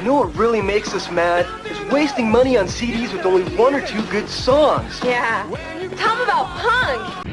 know what really makes us mad is wasting money on CDs with only one or two good songs. Yeah. Tell them about punk.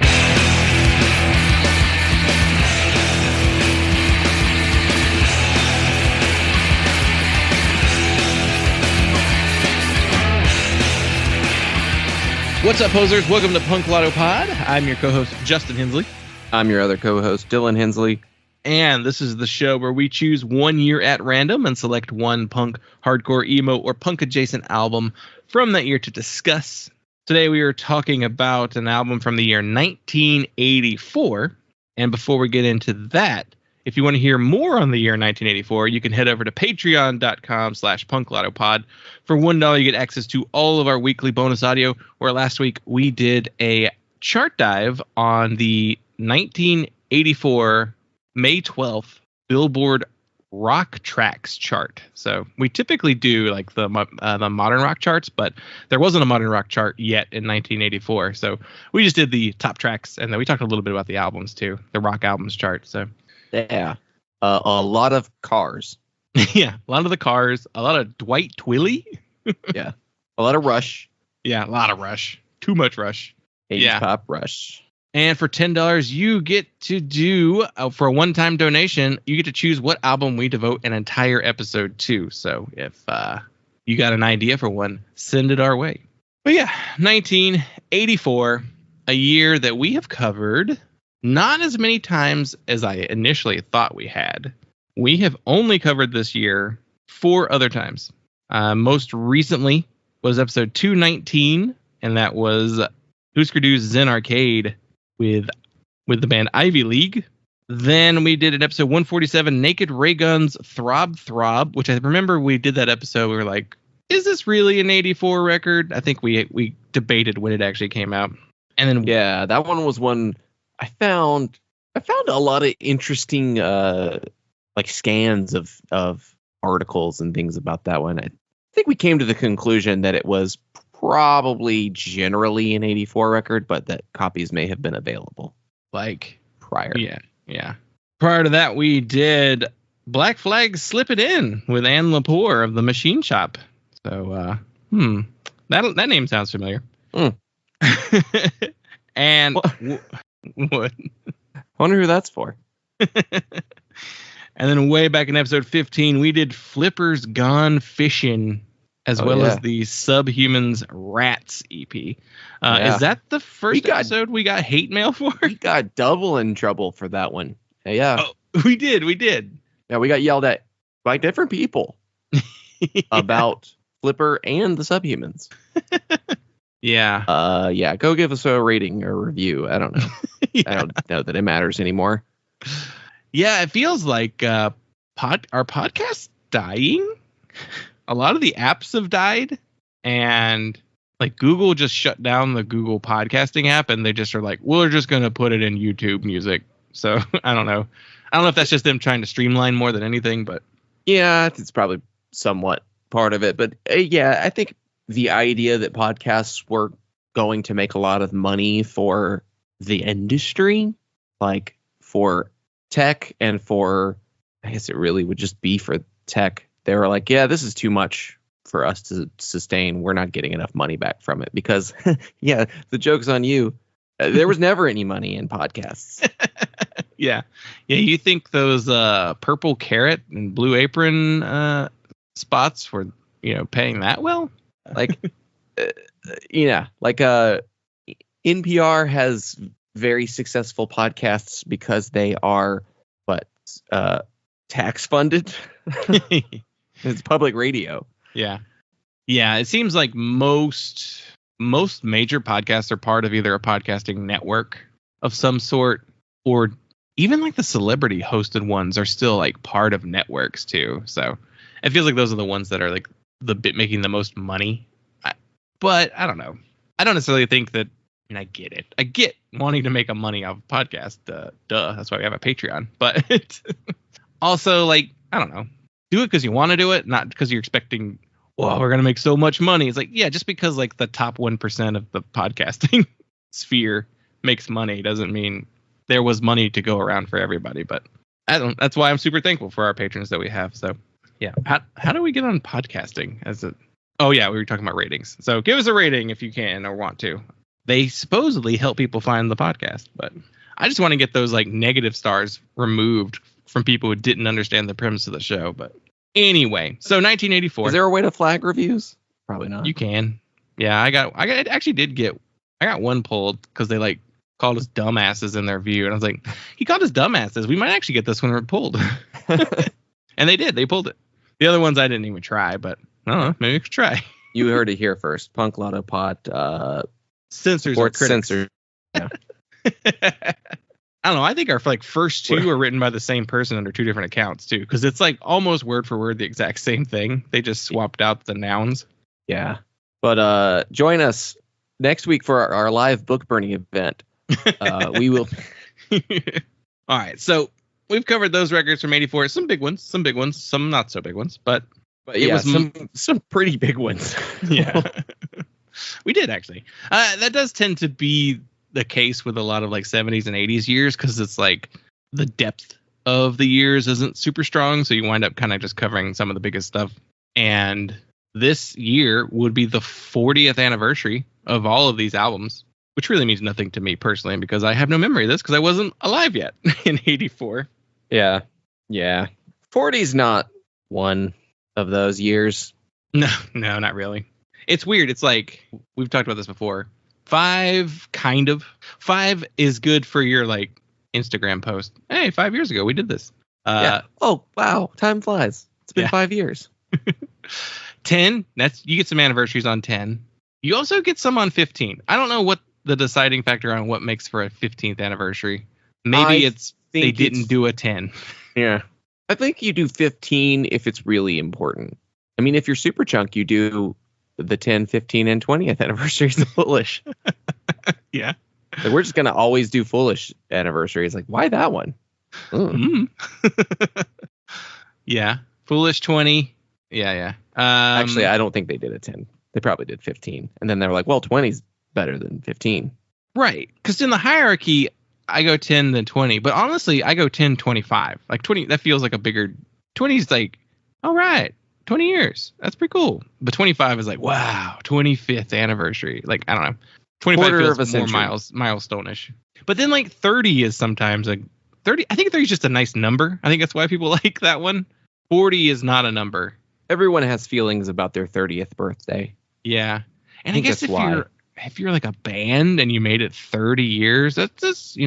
What's up, posers? Welcome to Punk Lotto Pod. I'm your co-host, Justin Hensley. I'm your other co-host, Dylan Hensley. And this is the show where we choose 1 year at random and select one punk, hardcore, emo, or punk-adjacent album from that year to discuss. Today we are talking about an album from the year 1984. And before we get into that, if you want to hear more on the year 1984, you can head over to patreon.com/punklautopod. For $1, you get access to all of our weekly bonus audio, where last week we did a chart dive on the 1984 May 12th Billboard Rock Tracks chart. So we typically do like the modern rock charts, but there wasn't a modern rock chart yet in 1984. So we just did the top tracks, and then we talked a little bit about the albums too, the rock albums chart. So yeah, a lot of Cars. yeah, a lot of the Cars, a lot of Dwight Twilley. Yeah, a lot of Rush. Yeah, a lot of Rush. Too much Rush. 80s pop Rush. And for $10, you get to do, for a one-time donation, you get to choose what album we devote an entire episode to. So if you got an idea for one, send it our way. But yeah, 1984, a year that we have covered not as many times as I initially thought we had. We have only covered this year 4 other times. Most recently was episode 219, and that was Husker Du's Zen Arcade with the band Ivy League. Then we did an episode 147, Naked Ray Gun's Throb Throb, which I remember we did that episode. We were like, is this really an 84 record? I think we debated when it actually came out. And then yeah, that one was one I found a lot of interesting like scans of articles and things about that one. I think we came to the conclusion that it was probably generally an 84 record, but that copies may have been available like prior. Yeah. Prior to that, we did Black Flag Slip It In with Ann Lepore of the Machine Shop. So, that name sounds familiar. And what? I wonder who that's for. And then way back in episode 15, we did Flippers Gone Fishing, as well as the Subhumans Rats EP. Is that the first episode we got hate mail for? We got double in trouble for that one. Yeah. Oh, we did. Yeah, we got yelled at by different people about Flipper and the Subhumans. Yeah. Yeah, go give us a rating or review. I don't know. I don't know that it matters anymore. Yeah, it feels like our podcast's dying. A lot of the apps have died, and like Google just shut down the Google podcasting app, and they just are like, we're just going to put it in YouTube Music. So I don't know. I don't know if that's just them trying to streamline more than anything, but yeah, it's probably somewhat part of it. But yeah, I think the idea that podcasts were going to make a lot of money for the industry, like for tech and for, I guess it really would just be for tech. They were like, yeah, this is too much for us to sustain. We're not getting enough money back from it because, yeah, the joke's on you. There was never any money in podcasts. Yeah. You think those Purple Carrot and Blue Apron spots were, paying that well? Like, like NPR has very successful podcasts because they are tax funded. It's public radio. Yeah. It seems like most major podcasts are part of either a podcasting network of some sort, or even like the celebrity hosted ones are still like part of networks too. So it feels like those are the ones that are like the bit making the most money. But I don't know. I don't necessarily think that. I mean, I get it. I get wanting to make a money off a podcast. Duh. That's why we have a Patreon. But also, like, I don't know. Do it because you want to do it, not because you're expecting, well, we're going to make so much money. It's like, yeah, just because like the top 1% of the podcasting sphere makes money doesn't mean there was money to go around for everybody. But that's why I'm super thankful for our patrons that we have. So Yeah. How do we get on podcasting? Oh yeah, we were talking about ratings. So give us a rating if you can or want to. They supposedly help people find the podcast, but I just want to get those like negative stars removed from people who didn't understand the premise of the show. But anyway, so 1984. Is there a way to flag reviews? Probably not. You can. Yeah, I got one pulled because they like called us dumbasses in their review, and I was like, he called us dumbasses. We might actually get this one pulled. And they did. They pulled it. The other ones I didn't even try, but I don't know. Maybe we could try. You heard it here first. Punk Lotto Pod. Censors or critics. Censor. Yeah. I don't know. I think our like first two are written by the same person under two different accounts too, because it's like almost word for word the exact same thing. They just swapped out the nouns. Yeah. But join us next week for our live book burning event. We will. All right. So we've covered those records from 84. Some big ones, some not so big ones, but it was some pretty big ones. Yeah. We did actually. That does tend to be the case with a lot of like 70s and 80s years because it's like the depth of the years isn't super strong. So you wind up kind of just covering some of the biggest stuff. And this year would be the 40th anniversary of all of these albums, which really means nothing to me personally because I have no memory of this because I wasn't alive yet in 84. Yeah. 40's not one of those years. No, not really. It's weird. It's like we've talked about this before. 5 is good for your like Instagram post. Hey, 5 years ago we did this. Yeah. Oh wow, time flies. It's been 5 years. 10. You get some anniversaries on 10. You also get some on 15. I don't know what the deciding factor on what makes for a 15th anniversary. Maybe they didn't do a 10. Yeah. I think you do 15 if it's really important. I mean, if you're super chunk, you do the 10, 15, and 20th anniversaries of Foolish. Yeah. Like, we're just going to always do Foolish anniversaries. Like, why that one? Yeah. Foolish 20. Yeah. Actually, I don't think they did a 10. They probably did 15. And then they were like, well, 20's better than 15. Right. Because in the hierarchy, I go 10 then 20. But honestly, I go 10, 25. Like 20, that feels like a bigger... 20 is like, all right. 20 years. That's pretty cool. But 25 is like, wow, 25th anniversary. Like, I don't know. 25 feels more milestone-ish. But then like 30 is sometimes like 30. I think 30 is just a nice number. I think that's why people like that one. 40 is not a number. Everyone has feelings about their 30th birthday. Yeah. And I guess if you're like a band and you made it 30 years, that's just,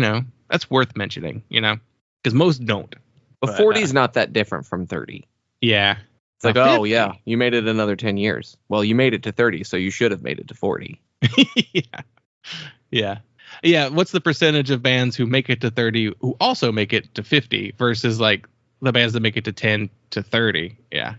that's worth mentioning, because most don't. But 40 is not that different from 30. Yeah. It's like, 50. Oh, yeah, you made it another 10 years. Well, you made it to 30, so you should have made it to 40. Yeah. What's the percentage of bands who make it to 30 who also make it to 50 versus like the bands that make it to 10 to 30? Yeah.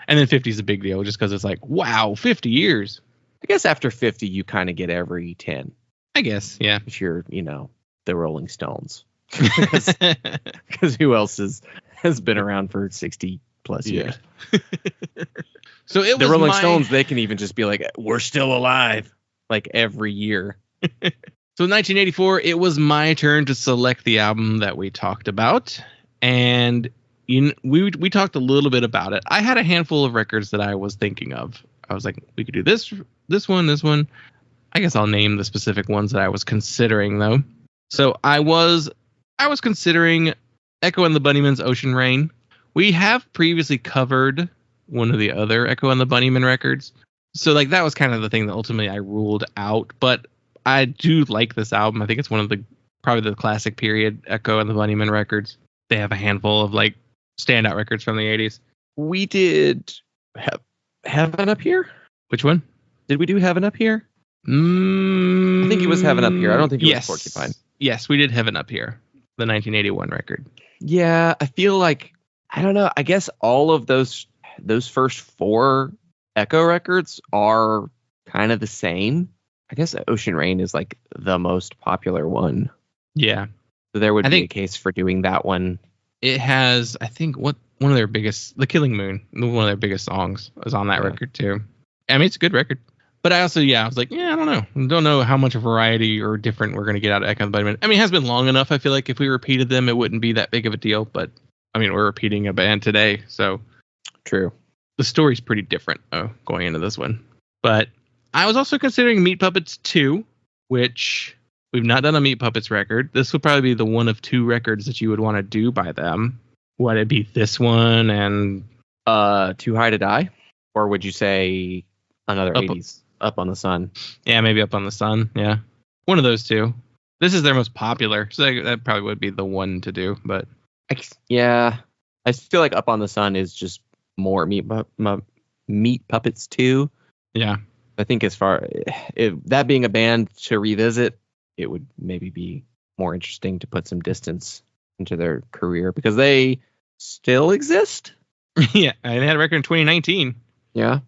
And then 50 is a big deal just because it's like, wow, 50 years. I guess after 50, you kind of get every 10. I guess, yeah. If you're, the Rolling Stones. Because who else has been around for 60 plus years? So it was the Rolling Stones. They can even just be like, we're still alive, like every year. So in 1984, it was my turn to select the album that we talked about, and we talked a little bit about it. I had a handful of records that I was thinking of. I was like, we could do this one. I guess I'll name the specific ones that I was considering though. So I was considering Echo and the Bunnymen's Ocean Rain. We have previously covered one of the other Echo and the Bunnymen records. So like that was kind of the thing that ultimately I ruled out. But I do like this album. I think it's one of probably the classic period Echo and the Bunnymen records. They have a handful of like standout records from the 80s. We did Heaven Up Here? Which one? Did we do Heaven Up Here? I think it was Heaven Up Here. I don't think it was Porcupine. Yes, we did Heaven Up Here, the 1981 record. Yeah, I feel like, I don't know, I guess all of those first 4 Echo records are kind of the same. I guess Ocean Rain is like the most popular one. Yeah. So there would be a case for doing that one. It has, I think, one of their biggest, The Killing Moon, one of their biggest songs is on that record too. I mean, it's a good record. But I also, I was like, I don't know. I don't know how much variety or different we're going to get out of Echo and the Bunnymen. I mean, it has been long enough. I feel like if we repeated them, it wouldn't be that big of a deal. But I mean, we're repeating a band today, so True. the story's pretty different going into this one. But I was also considering Meat Puppets 2, which we've not done a Meat Puppets record. This would probably be the one of 2 records that you would want to do by them. Would it be this one and Too High to Die? Or would you say another 80s Up on the Sun? Yeah, maybe Up on the Sun. Yeah. One of those 2. This is their most popular, so that probably would be the one to do. But Yeah, I feel like Up on the Sun is just more Meat Puppets 2. yeah. I think as far if that being a band to revisit, it would maybe be more interesting to put some distance into their career because they still exist. Yeah, and they had a record in 2019. Yeah.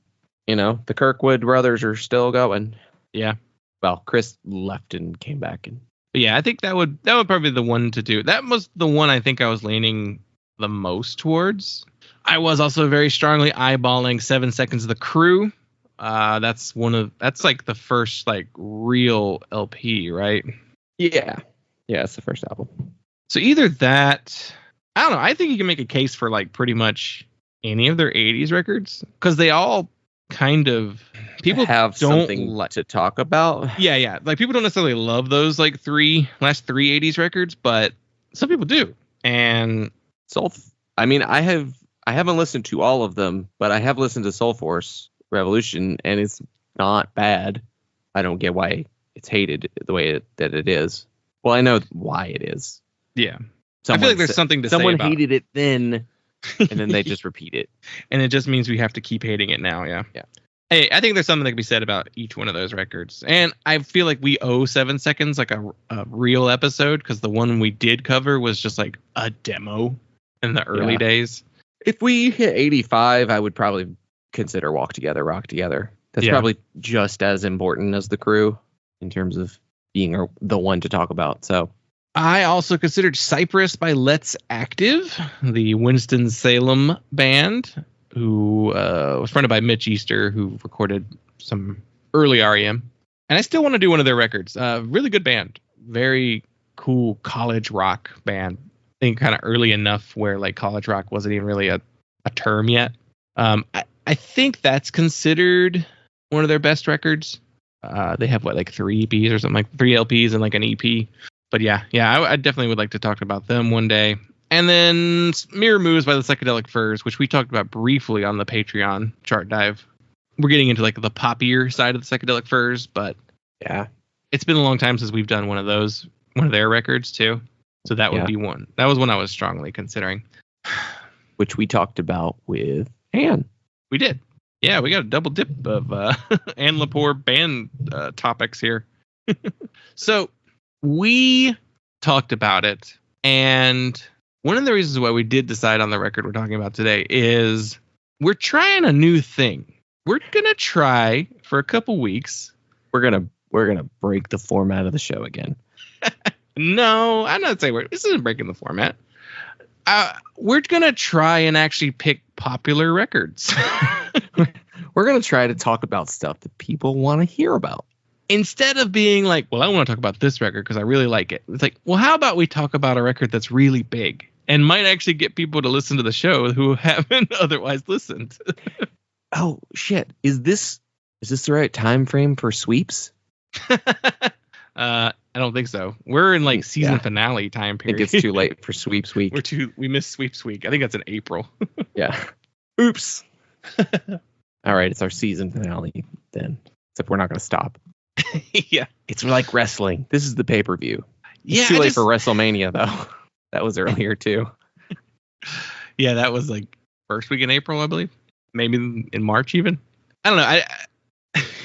The Kirkwood brothers are still going. Yeah. Well, Chris left and came back. But yeah, I think that would probably be the one to do. That was the one I think I was leaning the most towards. I was also very strongly eyeballing 7 Seconds of the Crew. That's like the first like real LP, right? Yeah. Yeah, it's the first album. So either that, I don't know. I think you can make a case for like pretty much any of their 80s records because they all kind of people have don't something to talk about. Yeah. Like people don't necessarily love those like last three 80s records, but some people do. And I mean, I haven't listened to all of them, but I have listened to Soul Force Revolution, and it's not bad. I don't get why it's hated the way that it is. Well, I know why it is. Yeah. I feel like there's something to say about someone hated it then, and then they just repeat it. And it just means we have to keep hating it now, yeah. Yeah. Hey, I think there's something that can be said about each one of those records. And I feel like we owe 7 Seconds like a real episode because the one we did cover was just like a demo in the early days. If we hit 85, I would probably consider Walk Together, Rock Together. That's probably just as important as The Crew in terms of being the one to talk about. So I also considered Cypress by Let's Active, the Winston-Salem band, who was fronted by Mitch Easter, who recorded some early REM. And I still want to do one of their records. Really good band. Very cool college rock band. I think kind of early enough where like college rock wasn't even really a term yet. I think that's considered one of their best records. They have like 3 EPs or something, like 3 LPs and like an EP. But yeah, I definitely would like to talk about them one day. And then Mirror Moves by the Psychedelic Furs, which we talked about briefly on the Patreon chart dive. We're getting into like the poppier side of the Psychedelic Furs, but yeah, it's been a long time since we've done one of their records too. So that would be one. That was one I was strongly considering. Which we talked about with Anne. We did. Yeah, we got a double dip of Anne Lepore band topics here. So we talked about it, and one of the reasons why we did decide on the record we're talking about today is we're trying a new thing. We're gonna try for a couple weeks. We're gonna break the format of the show again. No, I'm not saying this isn't breaking the format. We're gonna try and actually pick popular records. We're gonna try to talk about stuff that people want to hear about. Instead of being like, well, I want to talk about this record because I really like it. It's like, well, how about we talk about a record that's really big and might actually get people to listen to the show who haven't otherwise listened. Oh shit! Is this the right time frame for sweeps? I don't think so. We're in like season finale time period. I think it's too late for sweeps week. We missed sweeps week. I think that's in April. Yeah. Oops. All right, it's our season finale then. Except we're not going to stop. Yeah. It's like wrestling. This is the pay-per-view. It's too late for WrestleMania though. That was earlier too. Yeah, that was like first week in April, I believe. Maybe in March even. I don't know.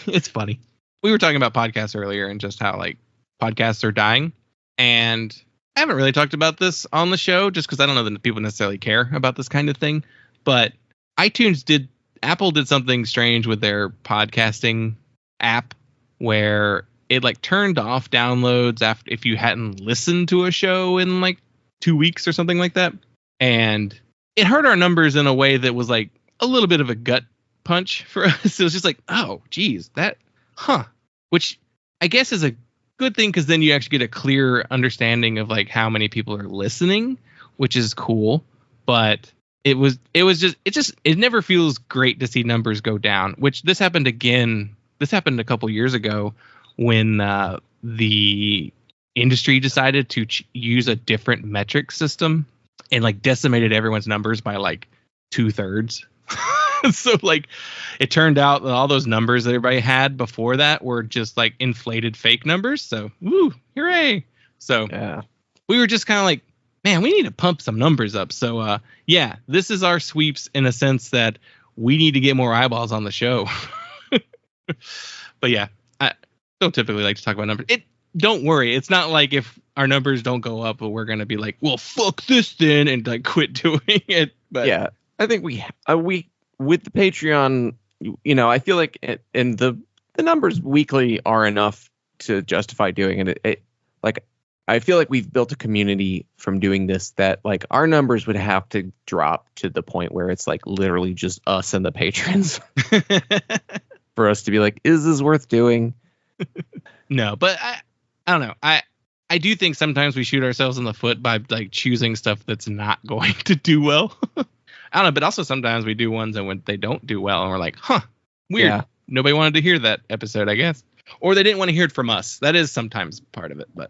It's funny. We were talking about podcasts earlier and just how like podcasts are dying. And I haven't really talked about this on the show just because I don't know that people necessarily care about this kind of thing. But Apple did something strange with their podcasting app where it like turned off downloads after if you hadn't listened to a show in like 2 weeks or something like that. And it hurt our numbers in a way that was like a little bit of a gut punch for us. It was just like, oh, geez, which I guess is a good thing because then you actually get a clear understanding of like how many people are listening, which is cool. but it never feels great to see numbers go down, which this happened again. This happened a couple years ago when the industry decided to use a different metric system and like decimated everyone's numbers by like 2/3. So like it turned out that all those numbers that everybody had before that were just like inflated fake numbers. So woo, hooray. So Yeah. we were just kind of like, man, we need to pump some numbers up. So yeah, this is our sweeps in a sense that we need to get more eyeballs on the show. But yeah, I don't typically like to talk about numbers. Don't worry, it's not like if our numbers don't go up, we're gonna be like, well, fuck this then, and like quit doing it. But Yeah, I think we with the Patreon, you know, I feel like and the numbers weekly are enough to justify doing it. Like I feel like we've built a community from doing this that like our numbers would have to drop to the point where it's like literally just us and the patrons for us to be like, is this worth doing? No, but I don't know. I do think sometimes we shoot ourselves in the foot by like choosing stuff that's not going to do well. I don't know, but also sometimes we do ones and when they don't do well and we're like, huh, weird. Yeah. Nobody wanted to hear that episode, I guess. Or they didn't want to hear it from us. That is sometimes part of it, but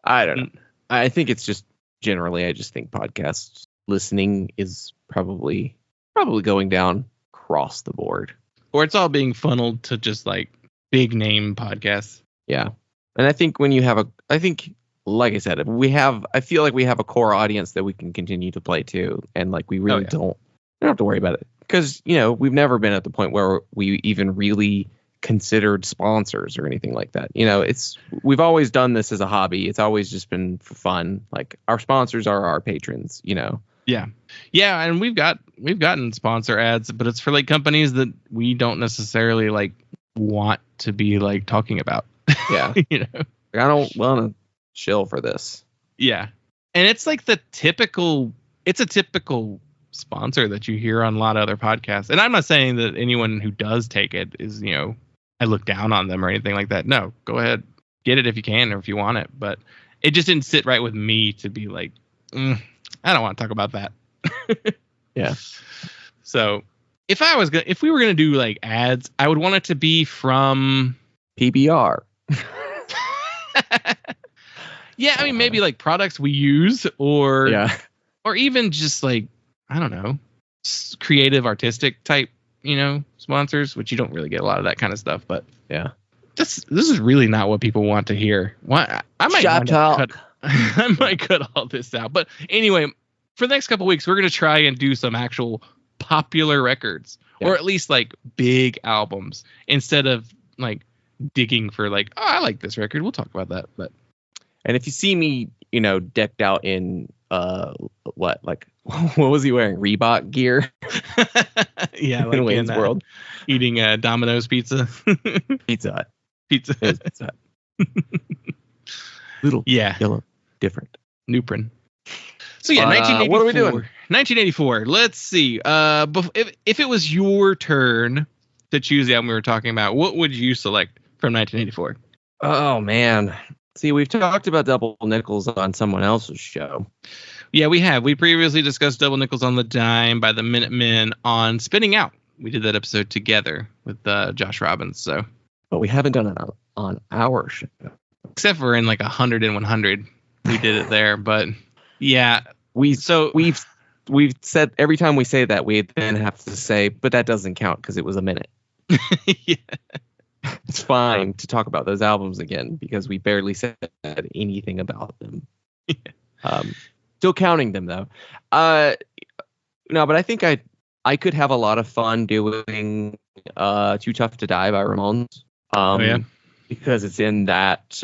I don't know. I think it's just generally, I just think podcast listening is probably going down across the board. Or it's all being funneled to just like big name podcasts. Yeah. And I think when you have like I said, I feel like we have a core audience that we can continue to play to. And like, we really don't have to worry about it because, you know, we've never been at the point where we even really considered sponsors or anything like that. You know, we've always done this as a hobby. It's always just been for fun. Like our sponsors are our patrons, you know? Yeah. Yeah. And we've gotten sponsor ads, but it's for like companies that we don't necessarily like want to be like talking about. Yeah. You know, I don't want to chill for this. Yeah. And it's like it's a typical sponsor that you hear on a lot of other podcasts. And I'm not saying that anyone who does take it is, you know, I look down on them or anything like that. No, go ahead. Get it if you can or if you want it. But it just didn't sit right with me to be like, I don't want to talk about that. Yeah. So if we were going to do like ads, I would want it to be from PBR. Yeah, I mean, maybe like products we use or even just like, I don't know, creative, artistic type, you know, sponsors, which you don't really get a lot of that kind of stuff. But yeah, this is really not what people want to hear. Why I might cut all this out. But anyway, for the next couple of weeks, we're going to try and do some actual popular records or at least like big albums instead of like digging for like, oh, I like this record. We'll talk about that. But and if you see me, you know, decked out in what was he wearing? Reebok gear? Yeah, like in Wayne's World, eating Domino's pizza. Pizza Hut. Pizza Hut. Little yellow, different. Nuprin. So yeah, 1984. What are we doing? 1984. Let's see. If it was your turn to choose the album we were talking about, what would you select from 1984? Oh man. See, we've talked about Double Nickels on someone else's show. Yeah, we have. We previously discussed Double Nickels on the Dime by the Minutemen on Spinning Out. We did that episode together with Josh Robbins. So, but we haven't done it on our show, except for in like 100 and 100. We did it there, but yeah, we've said every time we say that we then have to say, but that doesn't count because it was a minute. Yeah. It's fine to talk about those albums again because we barely said anything about them. Yeah. Still counting them though. No, but I think I could have a lot of fun doing Too Tough to Die by Ramones. Because it's in that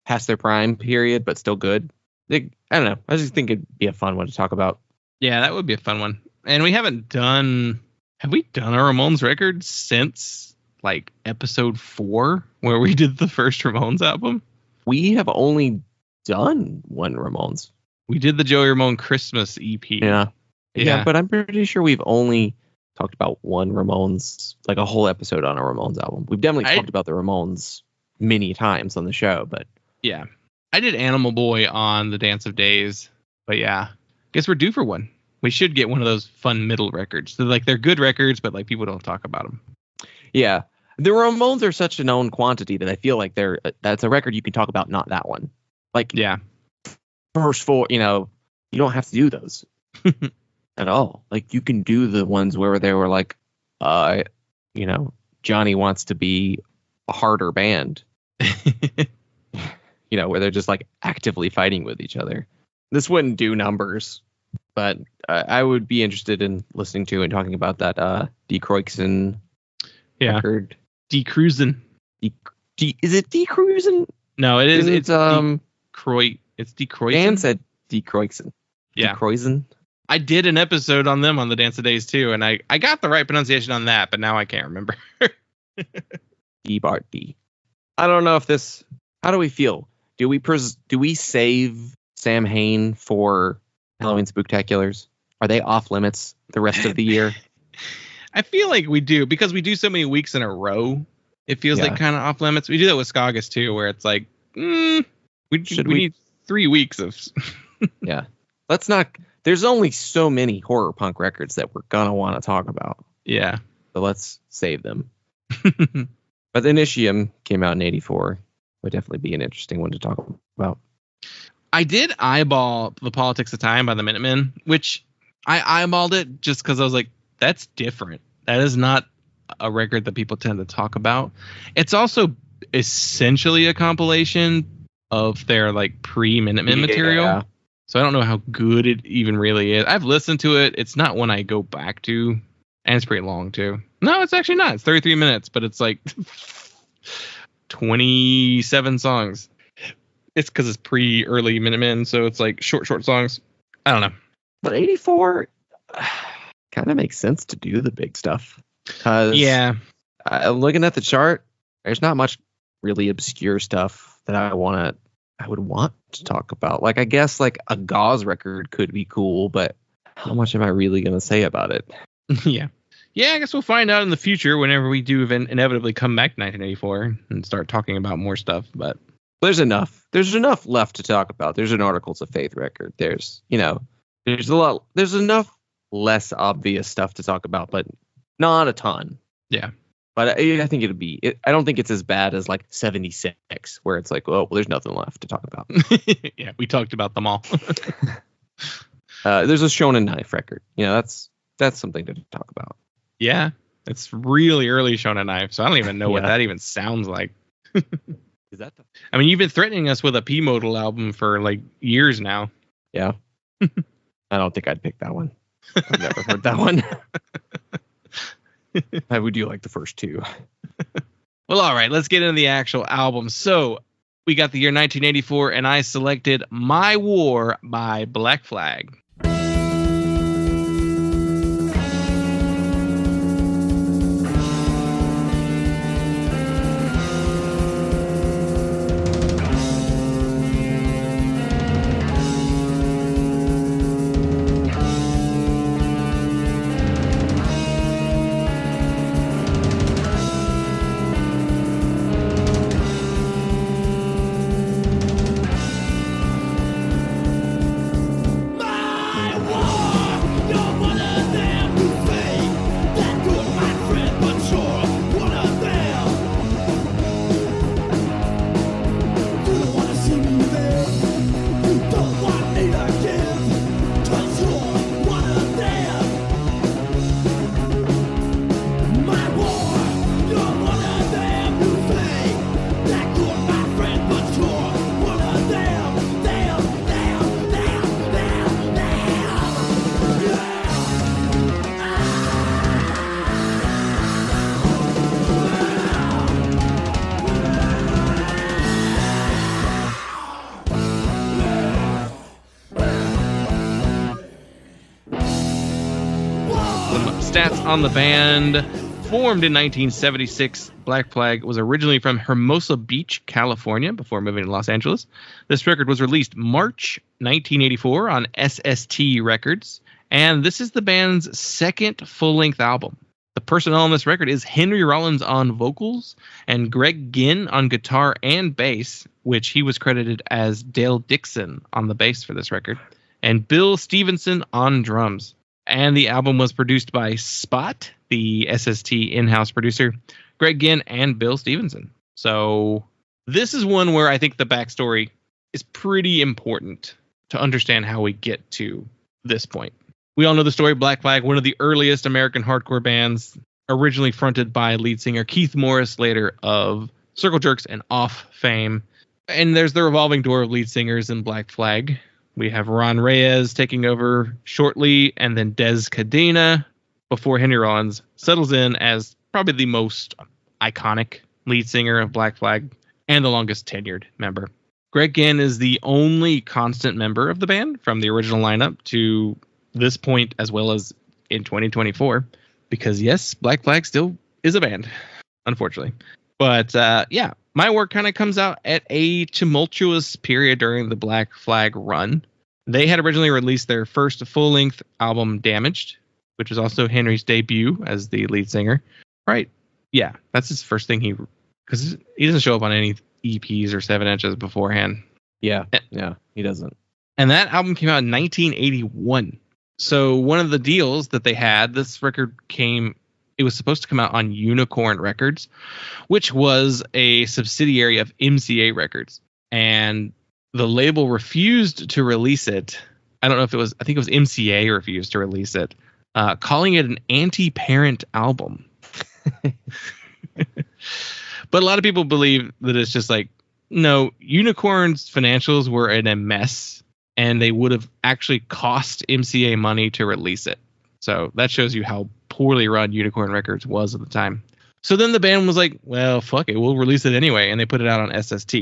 past their prime period, but still good. I don't know. I just think it'd be a fun one to talk about. Yeah, that would be a fun one. And we haven't done. Have we done a Ramones record since like episode 4 where we did the first Ramones album? We have only done one Ramones. We did the Joey Ramone Christmas EP. Yeah, but I'm pretty sure we've only talked about one Ramones, like a whole episode on a Ramones album. We've definitely talked about the Ramones many times on the show, but yeah, I did Animal Boy on the Dance of Days But yeah, guess we're due for one. We should get one of those fun middle records. They're good records, but like people don't talk about them. Yeah. The Ramones are such a known quantity that I feel like that's a record you can talk about, not that one. Like, Yeah. first four, you don't have to do those at all. Like, you can do the ones where they were like, Johnny wants to be a harder band, where they're just like actively fighting with each other. This wouldn't do numbers, but I would be interested in listening to and talking about that D. Croixon record. D. Cruisin'. Is it D. Cruisin'? No, it is. It's It's D. Croixon. Dan said D. Croixon. Yeah. D. Croixon. I did an episode on them on the Dance of Days too, and I got the right pronunciation on that, but now I can't remember. D. Bart D. I don't know if this. How do we feel? Do we save Sam Hain for Halloween Spooktaculars? Are they off limits the rest of the year? I feel like we do, because we do so many weeks in a row. It feels like kind of off limits. We do that with Skagas too, where it's like, we need 3 weeks of. Yeah, let's not. There's only so many horror punk records that we're gonna want to talk about. Yeah, so let's save them. But the Initium came out in '84. Would definitely be an interesting one to talk about. I did eyeball The Politics of Time by the Minutemen, which I eyeballed it just because I was like, that's different. That is not a record that people tend to talk about. It's also essentially a compilation of their like pre-Minutemen material. So I don't know how good it even really is. I've listened to it. It's not one I go back to. And it's pretty long too. No, it's actually not. It's 33 minutes, but it's like 27 songs. It's because it's pre-early Minutemen, so it's like short songs. I don't know. But 84 kind of makes sense to do the big stuff. Yeah. Looking at the chart, there's not much really obscure stuff that I would want to talk about. Like, I guess like a Gauze record could be cool, but how much am I really going to say about it? Yeah. Yeah, I guess we'll find out in the future whenever we do inevitably come back to 1984 and start talking about more stuff. But there's enough left to talk about. There's an Articles of Faith record. There's enough less obvious stuff to talk about, but not a ton. Yeah. But I think I don't think it's as bad as like 76, where it's like, well, there's nothing left to talk about. Yeah, we talked about them all. There's a Shonen Knife record. That's something to talk about. Yeah, it's really early Shonen Knife, so I don't even know what that even sounds like. Is that? I mean, you've been threatening us with a P-Modal album for like years now. Yeah. I don't think I'd pick that one. I've never heard that one. I would do like the first two. Well, all right, let's get into the actual album. So we got the year 1984, and I selected My War by Black Flag. Stats on the band. Formed in 1976, Black Flag was originally from Hermosa Beach, California, before moving to Los Angeles. This record was released March 1984 on SST Records, and this is the band's second full-length album. The personnel on this record is Henry Rollins on vocals and Greg Ginn on guitar and bass, which he was credited as Dale Dixon on the bass for this record. and Bill Stevenson on drums. And the album was produced by Spot, the SST in-house producer, Greg Ginn, and Bill Stevenson. So this is one where I think the backstory is pretty important to understand how we get to this point. We all know the story of Black Flag, one of the earliest American hardcore bands, originally fronted by lead singer Keith Morris, later of Circle Jerks and Off fame. And there's the revolving door of lead singers in Black Flag. We have Ron Reyes taking over shortly, and then Des Cadena, before Henry Rollins settles in as probably the most iconic lead singer of Black Flag and the longest tenured member. Greg Ginn is the only constant member of the band from the original lineup to this point, as well as in 2024, because yes, Black Flag still is a band, unfortunately. But yeah, my work kind of comes out at a tumultuous period during the Black Flag run. They had originally released their first full-length album, Damaged, which was also Henry's debut as the lead singer. Right? Yeah, that's his first thing because he doesn't show up on any EPs or 7 inches beforehand. Yeah, he doesn't. And that album came out in 1981. So one of the deals that they had, this record it was supposed to come out on Unicorn Records, which was a subsidiary of MCA Records. And the label refused to release it. I think it was MCA refused to release it, calling it an anti-parent album. But a lot of people believe that it's just like, no, Unicorn's financials were in a mess, and they would have actually cost MCA money to release it. So that shows you how poorly run Unicorn Records was at the time. So then the band was like, well, fuck it, we'll release it anyway, and they put it out on SST.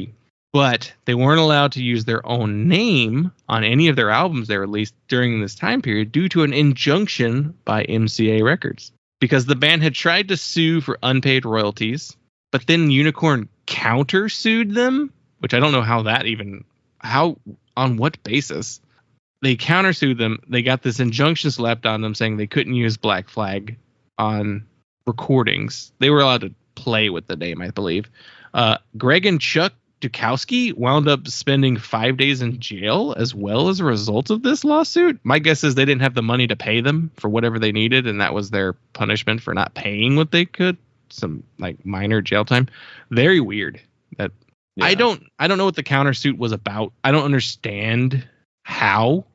But they weren't allowed to use their own name on any of their albums they released during this time period due to an injunction by MCA Records. Because the band had tried to sue for unpaid royalties, but then Unicorn countersued them, which I don't know on what basis. They countersued them. They got this injunction slapped on them saying they couldn't use Black Flag on recordings. They were allowed to play with the name, I believe. Greg and Chuck Dukowski wound up spending 5 days in jail as well as a result of this lawsuit. My guess is they didn't have the money to pay them for whatever they needed, and that was their punishment for not paying what they could. Some like minor jail time. Very weird. That yeah. I don't know what the countersuit was about. I don't understand how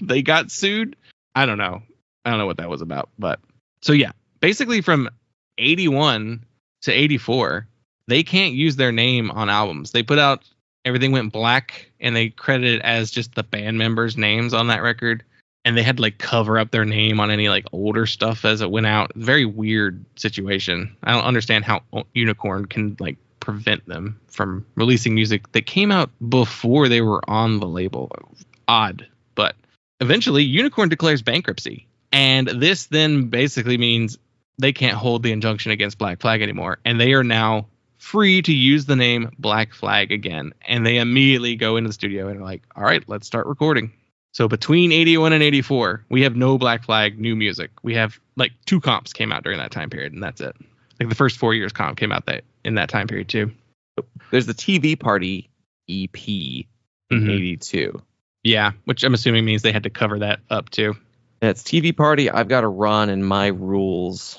they got sued. I don't know what that was about. But so yeah, basically from 81 to 84, they can't use their name on albums. They put out Everything Went Black, and they credited it as just the band members' names on that record. And they had to like cover up their name on any like older stuff as it went out. Very weird situation. I don't understand how Unicorn can like prevent them from releasing music that came out before they were on the label. Odd. But eventually Unicorn declares bankruptcy. And this then basically means they can't hold the injunction against Black Flag anymore. And they are now free to use the name Black Flag again. And they immediately go into the studio and are like, all right, let's start recording. So between 81 and 84, we have no Black Flag new music. We have like 2 comps came out during that time period, and that's it. Like the first 4 years comp came out in that time period too. There's the TV Party EP in 82. Yeah, which I'm assuming means they had to cover that up too. That's TV Party, I've Got to Run, and My Rules,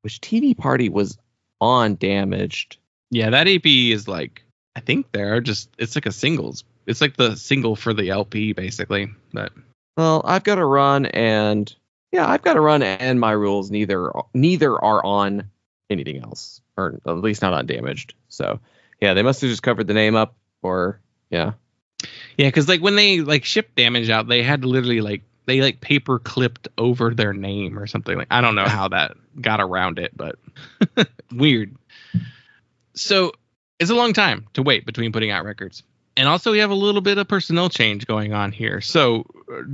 which TV Party was on Damaged. Yeah, that EP is like, I think it's like a singles. It's like the single for the LP, basically. But well, I've Got to Run and My Rules. Neither are on anything else, or at least not on Damaged. So yeah, they must have just covered the name up, or yeah, because like when they like shipped Damage out, they had to literally they paper clipped over their name or something. Like I don't know how that got around it, but weird. So it's a long time to wait between putting out records. And also we have a little bit of personnel change going on here. So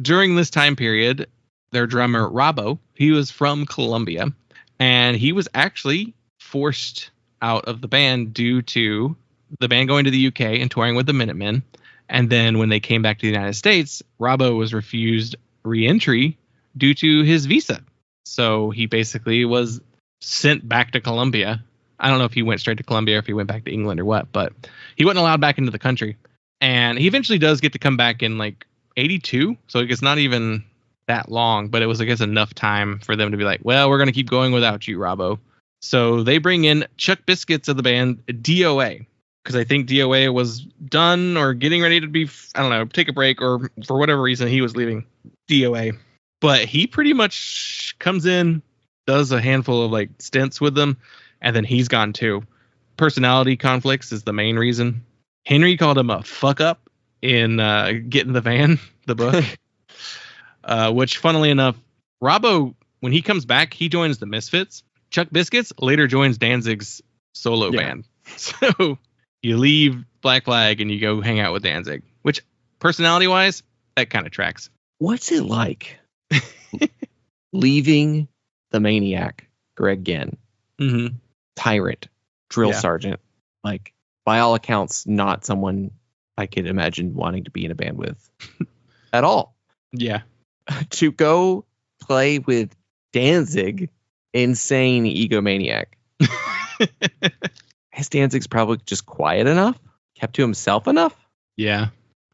during this time period, their drummer, Robbo, he was from Colombia, and he was actually forced out of the band due to the band going to the UK and touring with the Minutemen. And then when they came back to the United States, Robbo was refused re-entry due to his visa. So he basically was sent back to Colombia. I don't know if he went straight to Colombia or if he went back to England or what, but he wasn't allowed back into the country. And he eventually does get to come back in like '82, so it's not even that long, but it was, I guess, enough time for them to be like, well, we're going to keep going without you, Robbo. So they bring in Chuck Biscuits of the band DOA, because I think DOA was done or getting ready to be, I don't know, take a break, or for whatever reason he was leaving DOA. But he pretty much comes in, does a handful of like stints with them, and then he's gone too. Personality conflicts is the main reason. Henry called him a fuck up in Get in the Van, the book. Which, funnily enough, Robbo, when he comes back, he joins the Misfits. Chuck Biscuits later joins Danzig's solo band. So you leave Black Flag and you go hang out with Danzig, which personality-wise, that kind of tracks. What's it like leaving the maniac, Greg Ginn, tyrant, drill sergeant, like, by all accounts, not someone I could imagine wanting to be in a band with at all. Yeah. To go play with Danzig, insane egomaniac. His Danzig's probably just quiet enough, kept to himself enough. Yeah.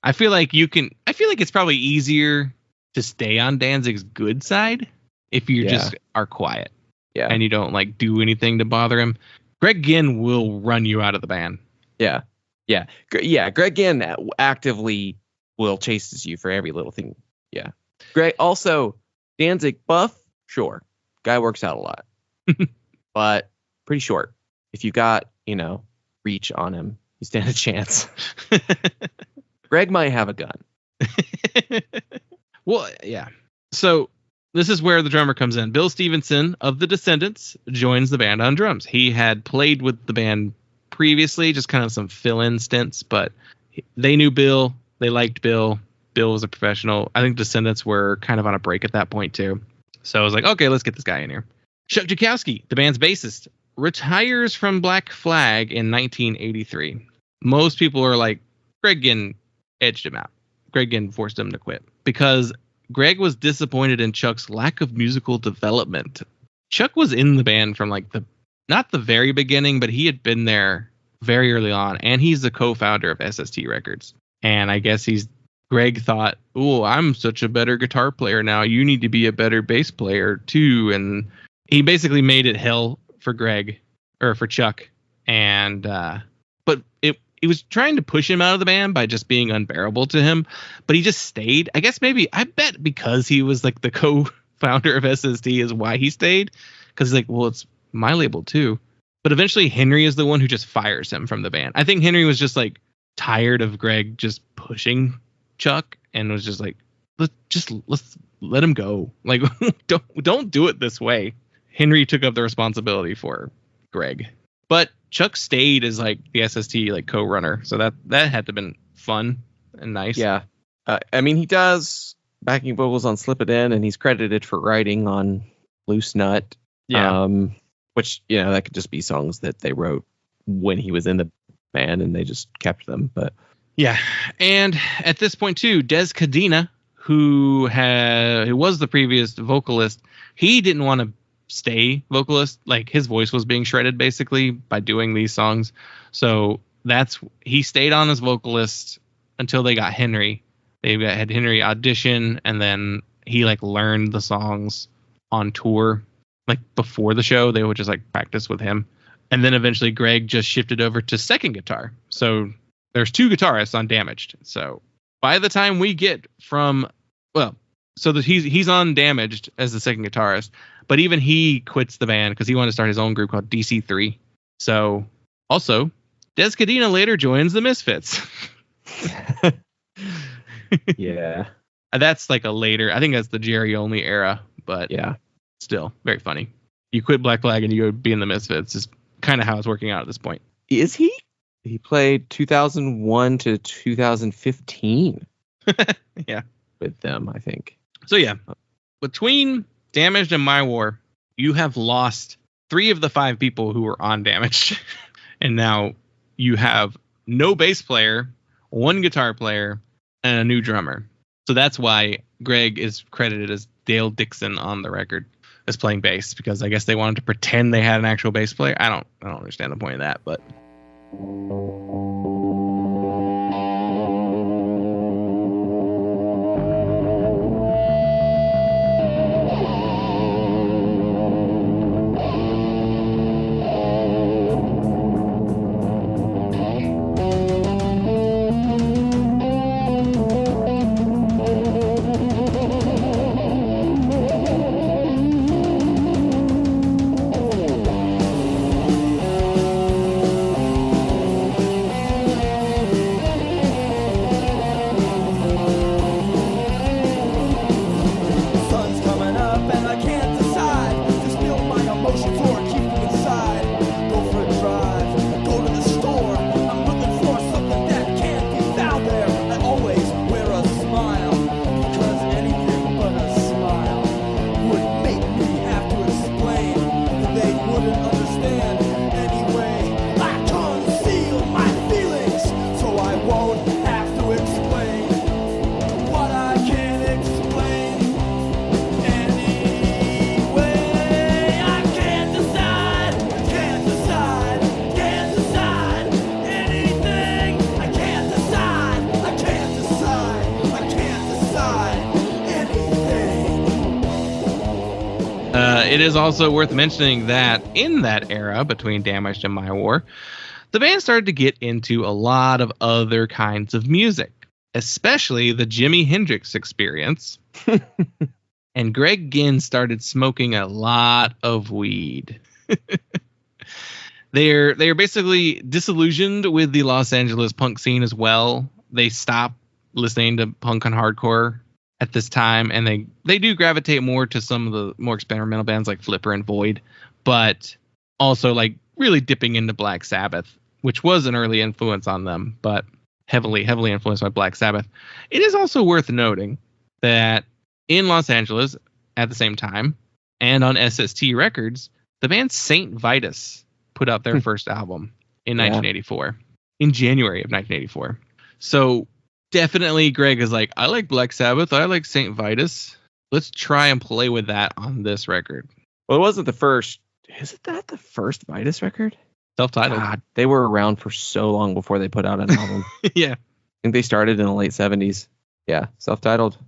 I feel like it's probably easier to stay on Danzig's good side if you just are quiet. Yeah. And you don't like do anything to bother him. Greg Ginn will run you out of the band. Yeah. Yeah. Yeah. Greg Ginn actively will chases you for every little thing. Yeah. Greg, also, Danzig buff, sure. Guy works out a lot. But pretty short. If you got, reach on him, you stand a chance. Greg might have a gun. Well, yeah. So this is where the drummer comes in. Bill Stevenson of the Descendants joins the band on drums. He had played with the band previously, just kind of some fill-in stints, but they knew Bill. They liked Bill. Bill was a professional. I think Descendants were kind of on a break at that point too. So I was like, okay, let's get this guy in here. Chuck Joukowsky, the band's bassist, retires from Black Flag in 1983. Most people are like, Greg Ginn edged him out. Greg Ginn forced him to quit because Greg was disappointed in Chuck's lack of musical development. Chuck was in the band from like not the very beginning, but he had been there very early on, and he's the co-founder of SST Records. And I guess Greg thought, oh, I'm such a better guitar player now. You need to be a better bass player too. And he basically made it hell for Greg, or for Chuck. And but he was trying to push him out of the band by just being unbearable to him. But he just stayed. I bet because he was like the co-founder of SST is why he stayed. Because he's like, well, it's my label too. But eventually Henry is the one who just fires him from the band. I think Henry was just like tired of Greg just pushing Chuck and was just like, let's let him go. Like, don't do it this way. Henry took up the responsibility for Greg, but Chuck stayed as like the SST like co-runner. So that had to have been fun and nice. Yeah. I mean, he does backing vocals on Slip It In, and he's credited for writing on Loose Nut. Yeah. Which, that could just be songs that they wrote when he was in the band and they just kept them. But yeah. And at this point too, Des Cadena, who was the previous vocalist, he didn't want to stay vocalist. Like, his voice was being shredded basically by doing these songs. So he stayed on as vocalist until they got Henry. Had Henry audition, and then he like learned the songs on tour. Like before the show, they would just like practice with him. And then eventually Greg just shifted over to second guitar. So there's two guitarists on Damaged. So by the time we get he's on Damaged as the second guitarist, but even he quits the band because he wanted to start his own group called DC3. So also Des Cadena later joins the Misfits. yeah, that's like a later, I think that's the Jerry only era, but yeah, still very funny. You quit Black Flag and you go be in the Misfits is kind of how it's working out at this point. Is he? He played 2001 to 2015. Yeah, with them, I think. So yeah, between Damaged and My War, you have lost 3 of the 5 people who were on Damaged, and now you have no bass player, 1 guitar player, and a new drummer. So that's why Greg is credited as Dale Dixon on the record as playing bass, because I guess they wanted to pretend they had an actual bass player. I don't understand the point of that, but It is also worth mentioning that in that era between Damaged and My War, the band started to get into a lot of other kinds of music, especially the Jimi Hendrix Experience. And Greg Ginn started smoking a lot of weed. They're basically disillusioned with the Los Angeles punk scene as well. They stopped listening to punk and hardcore at this time, and they do gravitate more to some of the more experimental bands like Flipper and Void, but also like really dipping into Black Sabbath, which was an early influence on them, but heavily influenced by Black Sabbath. It is also worth noting that in Los Angeles at the same time, and on SST Records, the band Saint Vitus put out their first album in 1984, in January of 1984. So definitely Greg is like, I like Black Sabbath, I like Saint Vitus. Let's try and play with that on this record. Well, it wasn't the first. Isn't that the first Vitus record? Self-titled. God, they were around for so long before they put out an album. Yeah. I think they started in the late 70s. Yeah, self-titled,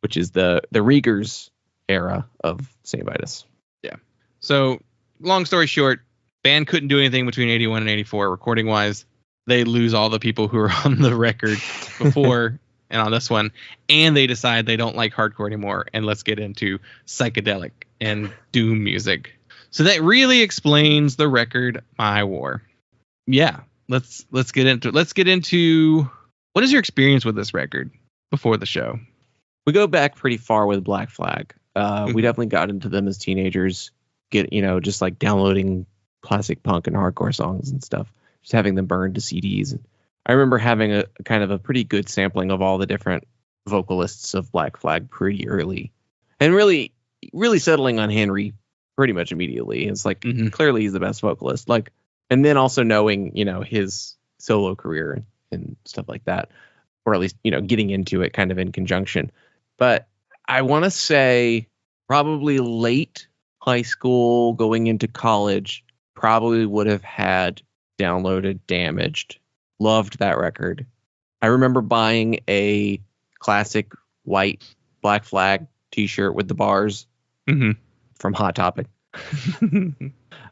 which is the Riegers era of Saint Vitus. Yeah. So, long story short, band couldn't do anything between 81 and 84 recording wise. They lose all the people who were on the record before and on this one, and they decide they don't like hardcore anymore, and let's get into psychedelic and doom music. So that really explains the record My War. Yeah, let's get into what is your experience with this record before the show? We go back pretty far with Black Flag. We definitely got into them as teenagers, just like downloading classic punk and hardcore songs and stuff, just having them burned to CDs. I remember having a kind of a pretty good sampling of all the different vocalists of Black Flag pretty early, and really settling on Henry pretty much immediately. It's like, clearly he's the best vocalist, like, and then also knowing, his solo career and stuff like that, or at least, getting into it kind of in conjunction. But I want to say probably late high school going into college, probably would have had downloaded Damaged. Loved that record. I remember buying a classic white Black Flag t-shirt with the bars from Hot Topic.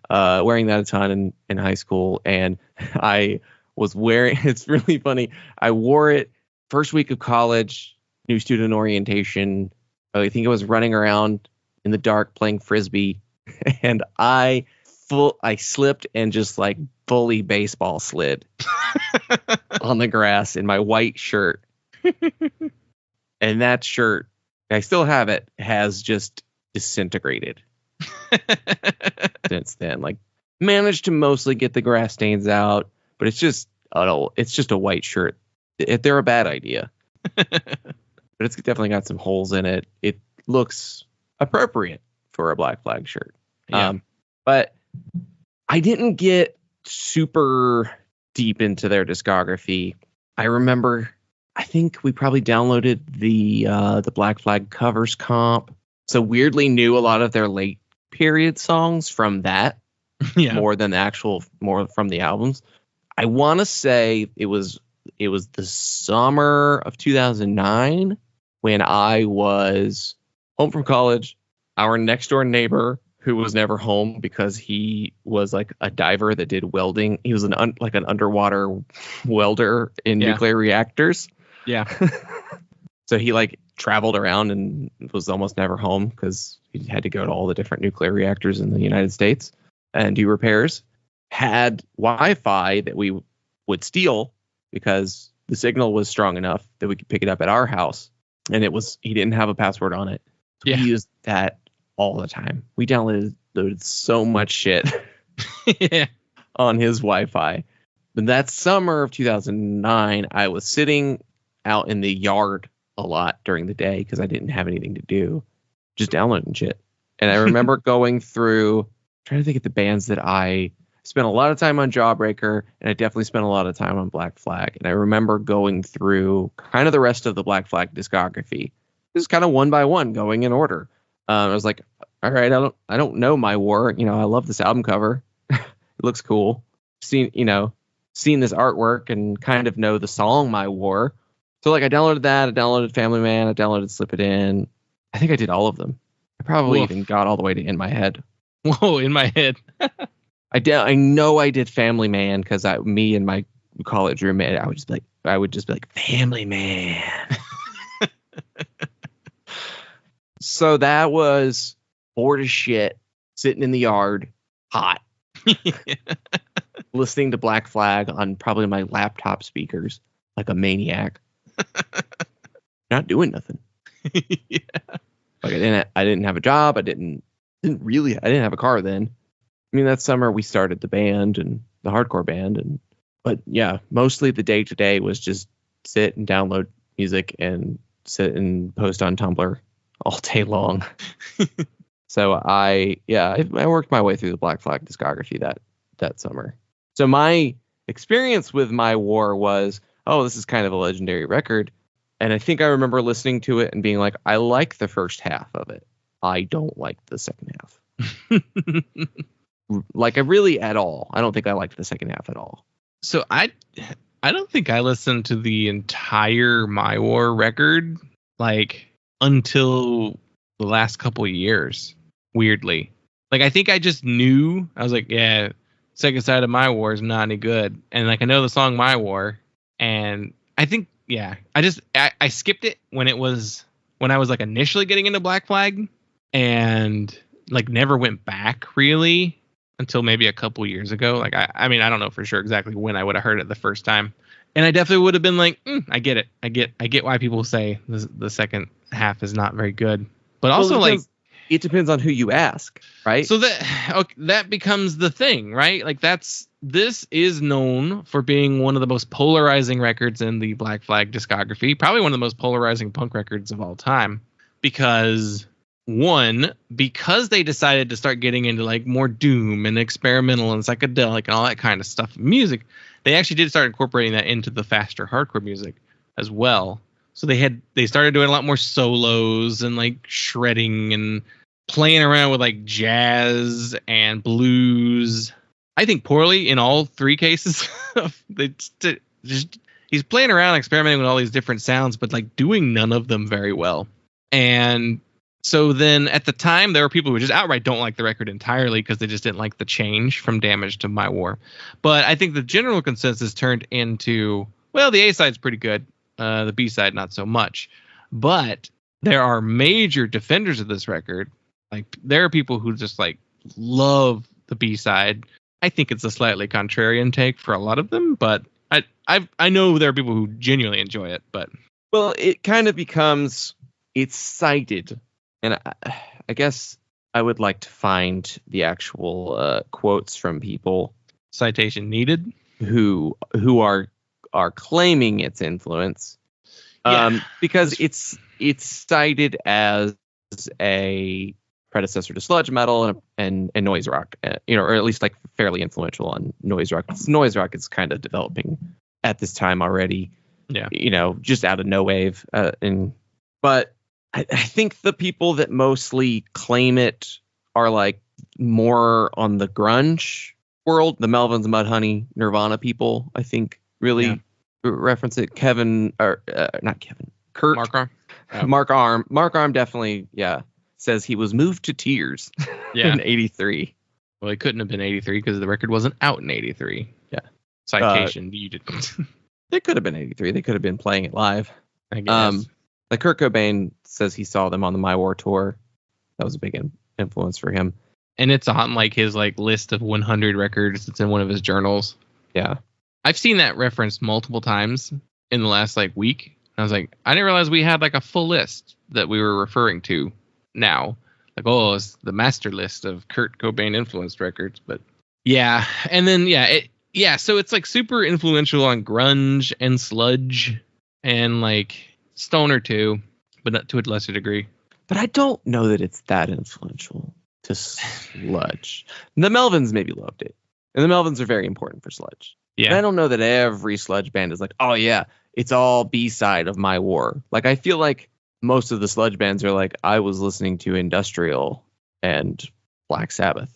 Wearing that a ton in high school. And I was wearing, it's really funny, I wore it first week of college, new student orientation. I think I was running around in the dark playing Frisbee, and I slipped and just like fully baseball slid on the grass in my white shirt. And that shirt, I still have it, has just disintegrated since then. Like, managed to mostly get the grass stains out, but it's just a white shirt. They're a bad idea. But it's definitely got some holes in it. It looks appropriate for a Black Flag shirt. Yeah. But I didn't get super deep into their discography. I remember, I think we probably downloaded the Black Flag covers comp. So weirdly knew a lot of their late period songs from that, more than more from the albums. I want to say it was the summer of 2009 when I was home from college. Our next door neighbor, who was never home because he was like a diver that did welding. He was an underwater welder in nuclear reactors. Yeah. So he like traveled around and was almost never home because he had to go to all the different nuclear reactors in the United States and do repairs. Had Wi-Fi that we would steal because the signal was strong enough that we could pick it up at our house. And he didn't have a password on it. So we used that all the time. We downloaded so much shit on his Wi-Fi. But that summer of 2009, I was sitting out in the yard a lot during the day because I didn't have anything to do, just downloading shit. And I remember going through, trying to think of the bands that I spent a lot of time on. Jawbreaker, and I definitely spent a lot of time on Black Flag. And I remember going through kind of the rest of the Black Flag discography, just kind of one by one, going in order. I was like, all right, I don't know My War. I love this album cover. It looks cool. Seen this artwork and kind of know the song My War. So like I downloaded that. I downloaded Family Man. I downloaded Slip It In. I think I did all of them. I probably Woof. even got all the way to In My Head. Whoa, in my head. I know I did Family Man because me and my college roommate, I would just be like Family Man. So that was bored as shit, sitting in the yard, hot, listening to Black Flag on probably my laptop speakers like a maniac. Not doing nothing. Yeah. Like I didn't have a job. I didn't have a car then. I mean, that summer we started the band and the hardcore band, but yeah, mostly the day to day was just sit and download music and sit and post on Tumblr all day long. So I worked my way through the Black Flag discography that summer. So my experience with My War was, oh, this is kind of a legendary record. And I think I remember listening to it and being like, I like the first half of it. I don't like the second half. Like, I really at all. I don't think I liked the second half at all. So I don't think I listened to the entire My War record like until the last couple of years. Weirdly, like I think I just knew. I was like, yeah, second side of My War is not any good, and like I know the song My War, and I think I skipped it when I was like initially getting into Black Flag, and like never went back really until maybe a couple years ago. Like I mean I don't know for sure exactly when I would have heard it the first time, and I definitely would have been like, I get it. I get why people say the second half is not very good, but also it depends on who you ask, right? So that becomes the thing, right? Like this is known for being one of the most polarizing records in the Black Flag discography, probably one of the most polarizing punk records of all time, because they decided to start getting into like more doom and experimental and psychedelic and all that kind of stuff music. They actually did start incorporating that into the faster hardcore music as well. So they started doing a lot more solos and like shredding and playing around with like jazz and blues. I think poorly in all three cases. He's playing around, experimenting with all these different sounds, but like doing none of them very well. And so then at the time, there were people who just outright don't like the record entirely because they just didn't like the change from Damage to My War. But I think the general consensus turned into, well, the A-side's pretty good. The B-side, not so much. But there are major defenders of this record. Like, there are people who just, like, love the B-side. I think it's a slightly contrarian take for a lot of them, but I know there are people who genuinely enjoy it. But well, it kind of becomes, it's cited. And I guess I would like to find the actual quotes from people. Citation needed. Who are claiming its influence, because it's cited as a predecessor to sludge metal and noise rock, or at least like fairly influential on noise rock. Noise rock is kind of developing at this time already, just out of no wave. But I think the people that mostly claim it are like more on the grunge world, the Melvins, Mudhoney, Nirvana people. I think really reference it. Not Kevin. Kurt. Mark Arm. Mark Arm definitely, says he was moved to tears in 83. Well, it couldn't have been 83 because the record wasn't out in 83. Yeah. Citation needed. It could have been 83. They could have been playing it live. I guess. Like Kurt Cobain says he saw them on the My War tour. That was a big influence for him. And it's on like his like list of 100 records. It's in one of his journals. Yeah. I've seen that referenced multiple times in the last like week. I was like, I didn't realize we had like a full list that we were referring to now. Like, oh, it's the master list of Kurt Cobain influenced records. But yeah. And then, so it's like super influential on grunge and sludge and like stoner too, but not to a lesser degree. But I don't know that it's that influential to sludge. The Melvins maybe loved it. And the Melvins are very important for sludge. Yeah. But I don't know that every sludge band is like, oh yeah, it's all B-side of My War. Like, I feel like most of the sludge bands are like, I was listening to Industrial and Black Sabbath.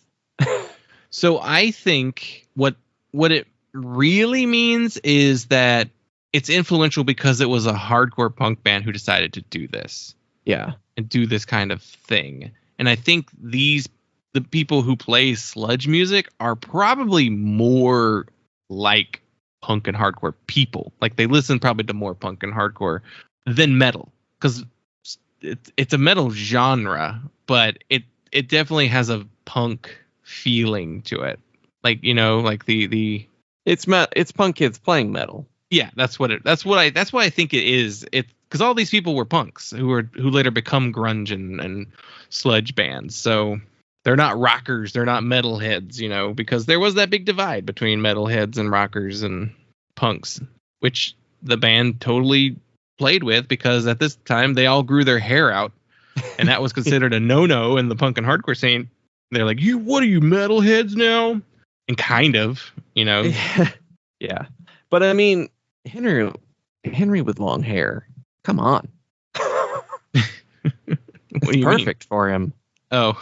So I think what it really means is that it's influential because it was a hardcore punk band who decided to do this. Yeah. And do this kind of thing. And I think the people who play sludge music are probably more like punk and hardcore people. Like they listen probably to more punk and hardcore than metal, because it's a metal genre, but it definitely has a punk feeling to it. Like, you know, like the it's punk kids playing metal. Yeah, that's what I think it is. It because all these people were punks who later become grunge and sludge bands. So they're not rockers, they're not metalheads, you know, because there was that big divide between metalheads and rockers and punks, which the band totally played with, because at this time they all grew their hair out, and that was considered a no-no in the punk and hardcore scene. They're like, what are you, metalheads now? And kind of, you know. Yeah. But I mean, Henry with long hair. Come on. It's perfect for him. Oh.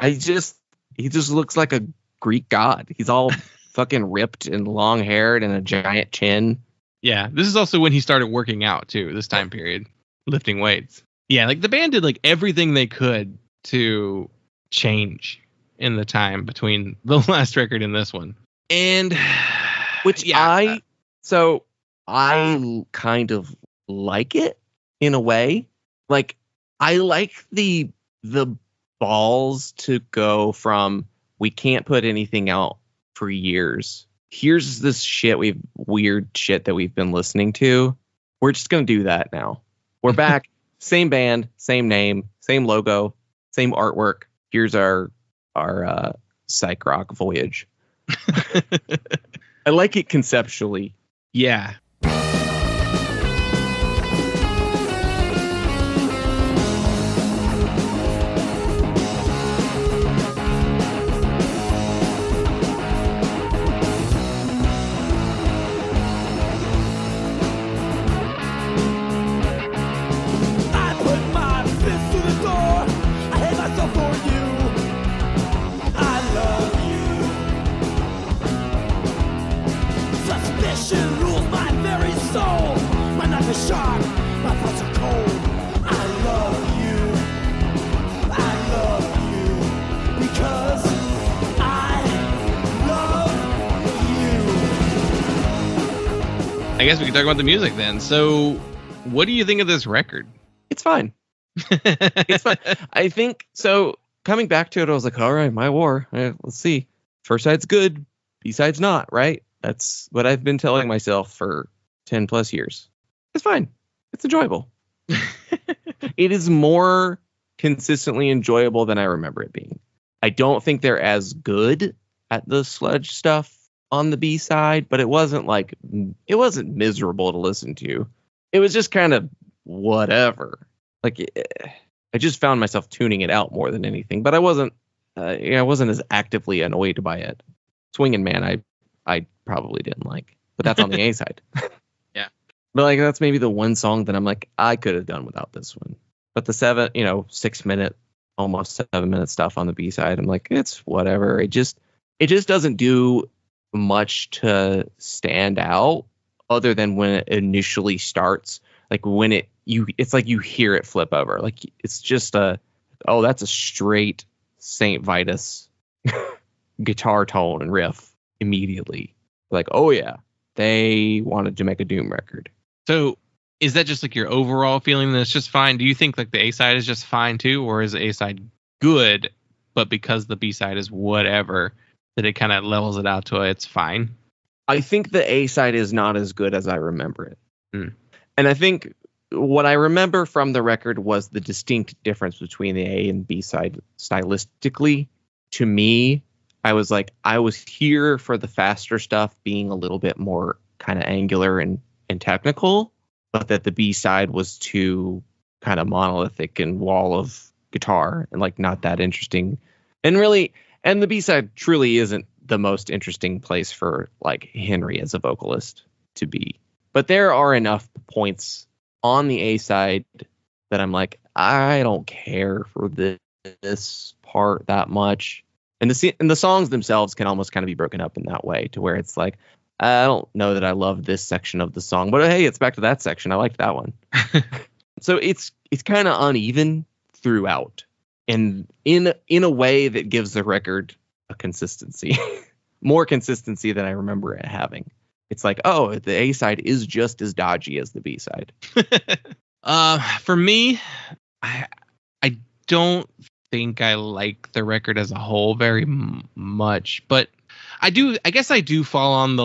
he just looks like a Greek god. He's all fucking ripped and long haired and a giant chin. Yeah, this is also when he started working out too, this time period, lifting weights. Yeah, like the band did like everything they could to change in the time between the last record and this one. And which I kind of like it in a way. Like I like the balls to go from we can't put anything out for years. Here's this weird shit that we've been listening to. We're just gonna do that now. We're back, same band, same name, same logo, same artwork. Here's our psych rock voyage. I like it conceptually. Yeah. I guess we can talk about the music then. So, what do you think of this record? It's fine. It's fine. I think so. Coming back to it, I was like, all right, My War. Let's see. First side's good. B-side's not, right? That's what I've been telling myself for 10 plus years. It's fine. It's enjoyable. It is more consistently enjoyable than I remember it being. I don't think they're as good at the sludge stuff on the B side, but it wasn't miserable to listen to. It was just kind of whatever. Like I just found myself tuning it out more than anything, but I wasn't as actively annoyed by it. Swingin' Man, I probably didn't like, but that's on the A side. Yeah. But like, that's maybe the one song that I'm like, I could have done without this one. But the 6 minute, almost 7 minute stuff on the B side, I'm like, it's whatever. It just doesn't do much to stand out other than when it initially starts. Like when it's like you hear it flip over. Like it's just that's a straight Saint Vitus guitar tone and riff immediately. Like, oh yeah, they wanted to make a Doom record. So is that just like your overall feeling that it's just fine? Do you think like the A side is just fine too, or is the A side good, but because the B side is whatever, that it kind of levels it out to it's fine? I think the A side is not as good as I remember it. And I think what I remember from the record was the distinct difference between the A and B side stylistically. To me, I was here for the faster stuff being a little bit more kind of angular and technical, but that the B side was too kind of monolithic and wall of guitar and like not that interesting. And the B side truly isn't the most interesting place for like Henry as a vocalist to be. But there are enough points on the A side that I'm like, I don't care for this part that much. And the songs themselves can almost kind of be broken up in that way to where it's like, I don't know that I love this section of the song, but hey, it's back to that section. I liked that one. So it's kind of uneven throughout. and in a way that gives the record a consistency, more consistency than I remember it having. It's like, oh, the A side is just as dodgy as the B side. For me, I don't think I like the record as a whole very much, but I guess I do fall on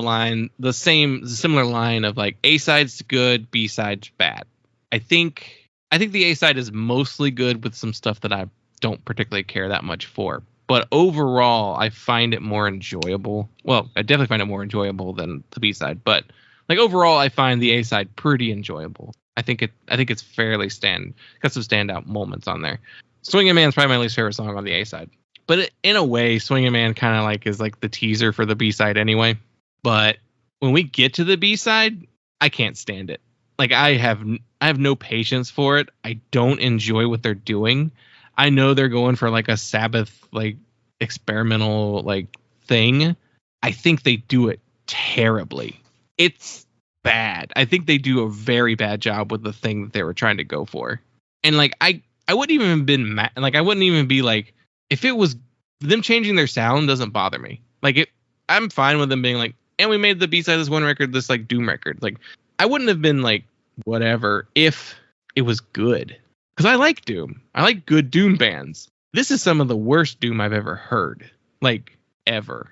the similar line of like A side's good, B side's bad. I think the A side is mostly good with some stuff that I don't particularly care that much for. But overall, I find it more enjoyable. Well, I definitely find it more enjoyable than the B side. But like overall, I find the A side pretty enjoyable. I think it's fairly got some standout moments on there. Swingin' Man's probably my least favorite song on the A side. But in a way, Swingin' Man kind of like is like the teaser for the B side anyway. But when we get to the B side, I can't stand it. Like I have no patience for it. I don't enjoy what they're doing. I know they're going for like a Sabbath like experimental like thing. I think they do it terribly. It's bad. I think they do a very bad job with the thing that they were trying to go for. And like I wouldn't even been mad. Like I wouldn't even be like, if it was them changing their sound doesn't bother me. Like I'm fine with them being like, and we made the B-side of this one record this like Doom record. Like I wouldn't have been like whatever if it was good. Because I like Doom. I like good Doom bands. This is some of the worst Doom I've ever heard. Like ever.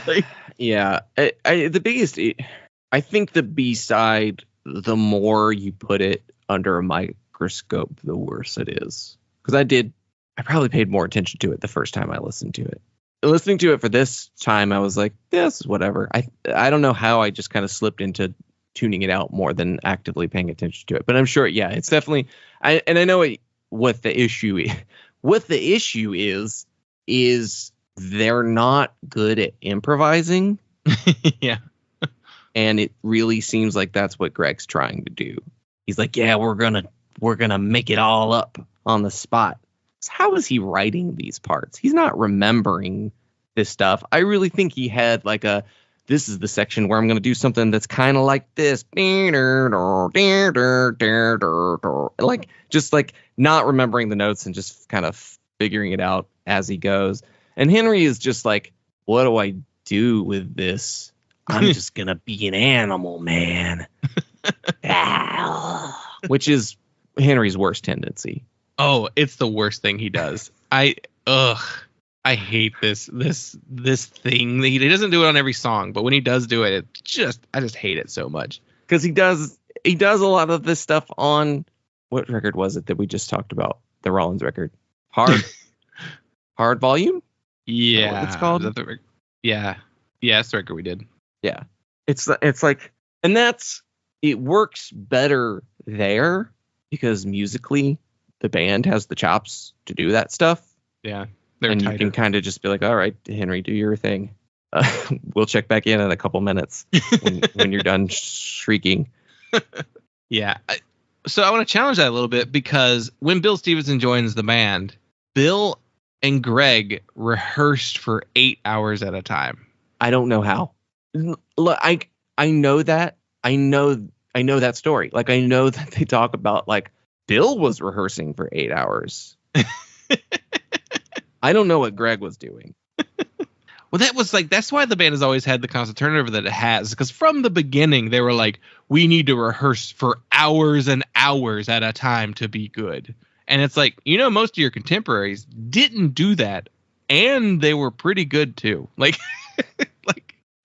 Like, yeah. I think the B-side, the more you put it under a microscope, the worse it is. Because I probably paid more attention to it the first time I listened to it. Listening to it for this time, I was like, yeah, this is whatever. I don't know how I just kind of slipped into tuning it out more than actively paying attention to it. But I'm sure, yeah, it's definitely. I know what the issue is. What the issue is they're not good at improvising. Yeah. And it really seems like that's what Greg's trying to do. He's like, yeah, we're gonna make it all up on the spot. So how is he writing these parts? He's not remembering this stuff. I really think he had like this is the section where I'm going to do something that's kind of like this. Like, just like not remembering the notes and just kind of figuring it out as he goes. And Henry is just like, what do I do with this? I'm just going to be an animal, man. Which is Henry's worst tendency. Oh, it's the worst thing he does. I hate this thing. He doesn't do it on every song, but when he does do it, I just hate it so much. Because he does a lot of this stuff on, what record was it that we just talked about? The Rollins record. Hard Volume? Yeah. What it's called? Yeah. Yeah, that's the record we did. Yeah. It's like, and it works better there because musically the band has the chops to do that stuff. Yeah. And tighter. You can kind of just be like, all right, Henry, do your thing. We'll check back in a couple minutes when you're done shrieking. Yeah. So I want to challenge that a little bit because when Bill Stevenson joins the band, Bill and Greg rehearsed for 8 hours at a time. I don't know how. Look, I know that. I know that story. Like, I know that they talk about, like, Bill was rehearsing for 8 hours. I don't know what Greg was doing. Well, that's why the band has always had the constant turnover that it has. Because from the beginning, they were like, we need to rehearse for hours and hours at a time to be good. And it's like, most of your contemporaries didn't do that. And they were pretty good, too. Like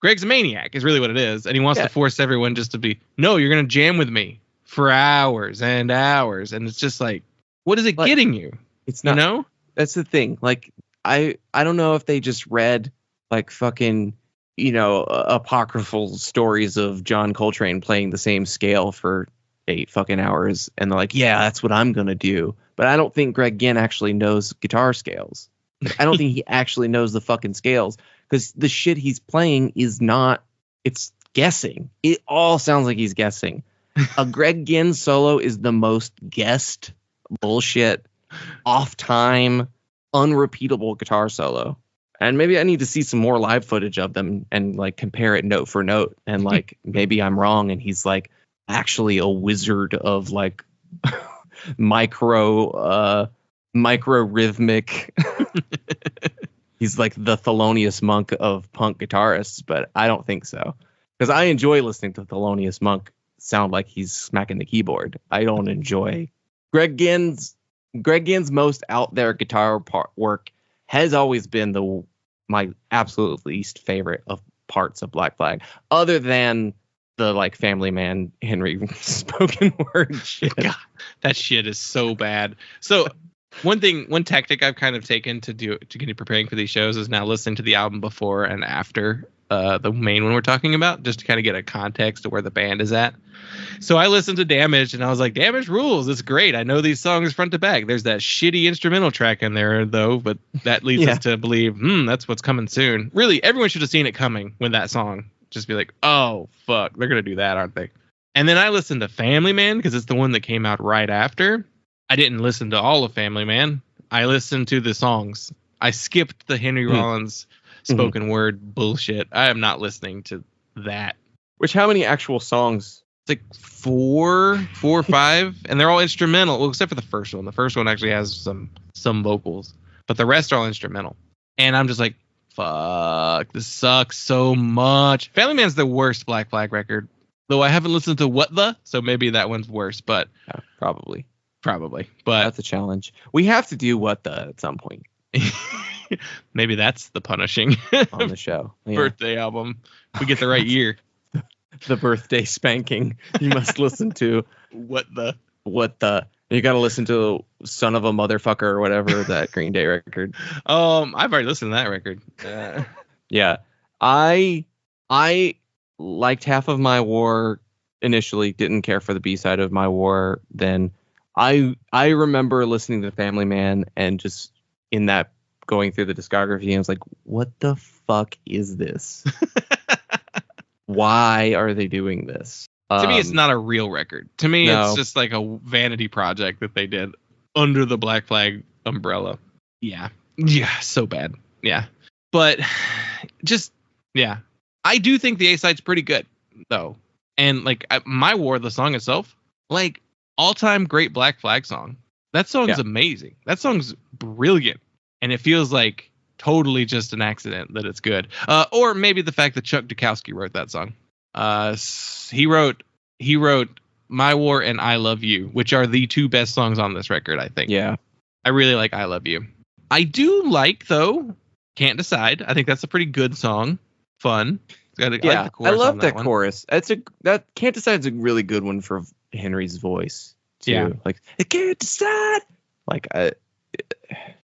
Greg's a maniac is really what it is. And he wants to force everyone just to be, no, you're going to jam with me for hours and hours. And it's just like, what is it getting you? It's not, that's the thing. Like, I don't know if they just read like fucking, apocryphal stories of John Coltrane playing the same scale for 8 fucking hours. And they're like, yeah, that's what I'm going to do. But I don't think Greg Ginn actually knows guitar scales. I don't think he actually knows the fucking scales because the shit he's playing is not, it's guessing. It all sounds like he's guessing. A Greg Ginn solo is the most guessed bullshit, off time, unrepeatable guitar solo. And maybe I need to see some more live footage of them and like compare it note for note. And like, maybe I'm wrong. And he's like actually a wizard of like micro micro-rhythmic. He's like the Thelonious Monk of punk guitarists, but I don't think so. Because I enjoy listening to Thelonious Monk sound like he's smacking the keyboard. I don't enjoy Greg Ginn's most out there guitar work has always been my absolute least favorite of parts of Black Flag, other than the like Family Man Henry spoken word shit. God, that shit is so bad. So one tactic I've kind of taken to get preparing for these shows is now listening to the album before and after the main one we're talking about, just to kind of get a context of where the band is at. So I listened to Damaged and I was like, Damaged rules. It's great. I know these songs front to back. There's that shitty instrumental track in there though, but that leads us to believe, that's what's coming soon. Really, everyone should have seen it coming when that song. Just be like, oh fuck, they're gonna do that, aren't they? And then I listened to Family Man because it's the one that came out right after. I didn't listen to all of Family Man. I listened to the songs. I skipped the Henry Rollins spoken word bullshit. I am not listening to that. Which, how many actual songs? It's like four or five, and they're all instrumental. Well, except for the first one. The first one actually has some vocals, but the rest are all instrumental. And I'm just like, fuck, this sucks so much. Family Man's the worst Black Flag record, though I haven't listened to What The, so maybe that one's worse, but yeah, probably. But that's a challenge. We have to do What The at some point. Maybe that's the punishing on the show. Yeah. Birthday album. We get the right year. The birthday spanking. You must listen to What The. You got to listen to Son of a Motherfucker or whatever, that Green Day record. I've already listened to that record. Yeah. I liked Half of My War initially, didn't care for the B-side of My War. Then I remember listening to Family Man and just in that going through the discography, and I was like, what the fuck is this? Why are they doing this? To me, it's not a real record. To me, No. It's just like a vanity project that they did under the Black Flag umbrella. Yeah, so bad. Yeah, but I do think the A-side's pretty good though, and like My War, the song itself, like all-time great Black Flag song. That song's amazing. That song's brilliant, and it feels like totally just an accident that it's good. Or maybe the fact that Chuck Dukowski wrote that song. He wrote My War and I Love You, which are the two best songs on this record, I think. Yeah. I really like I Love You. I do like, though, Can't Decide. I think that's a pretty good song. Fun. I like the chorus I love on that one. chorus. That Can't Decide's a really good one for Henry's voice too. Yeah. Like, I can't decide. Like,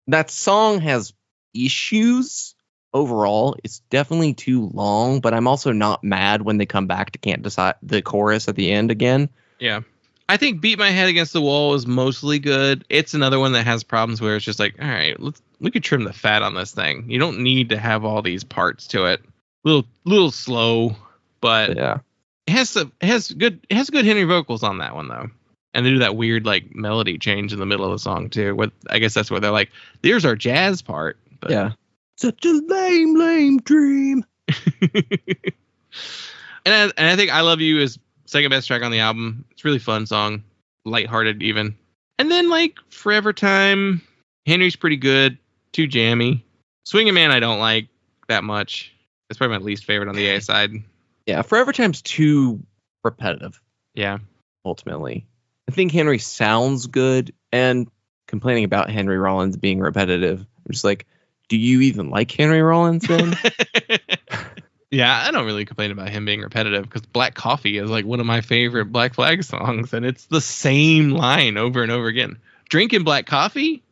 that song has issues overall. It's definitely too long, but I'm also not mad when they come back to Can't Decide, the chorus at the end again. Yeah. I think Beat My Head Against the Wall is mostly good. It's another one that has problems where it's just like, all right, we could trim the fat on this thing. You don't need to have all these parts to it. Little slow, but Yeah. it has good Henry vocals on that one though. And they do that weird like melody change in the middle of the song too. I guess that's where they're like, there's our jazz part. But Yeah. Such a lame dream. and I think I Love You is second best track on the album. It's a really fun song, lighthearted even. And then like Forever Time, Henry's pretty good, too jammy. Swingin' Man I don't like that much. It's probably my least favorite on the A side. Yeah, Forever Time's too repetitive. Yeah. Ultimately, I think Henry sounds good, and complaining about Henry Rollins being repetitive, I'm just like, do you even like Henry Rollins then? Yeah, I don't really complain about him being repetitive because Black Coffee is like one of my favorite Black Flag songs, and it's the same line over and over again. Drinking black coffee,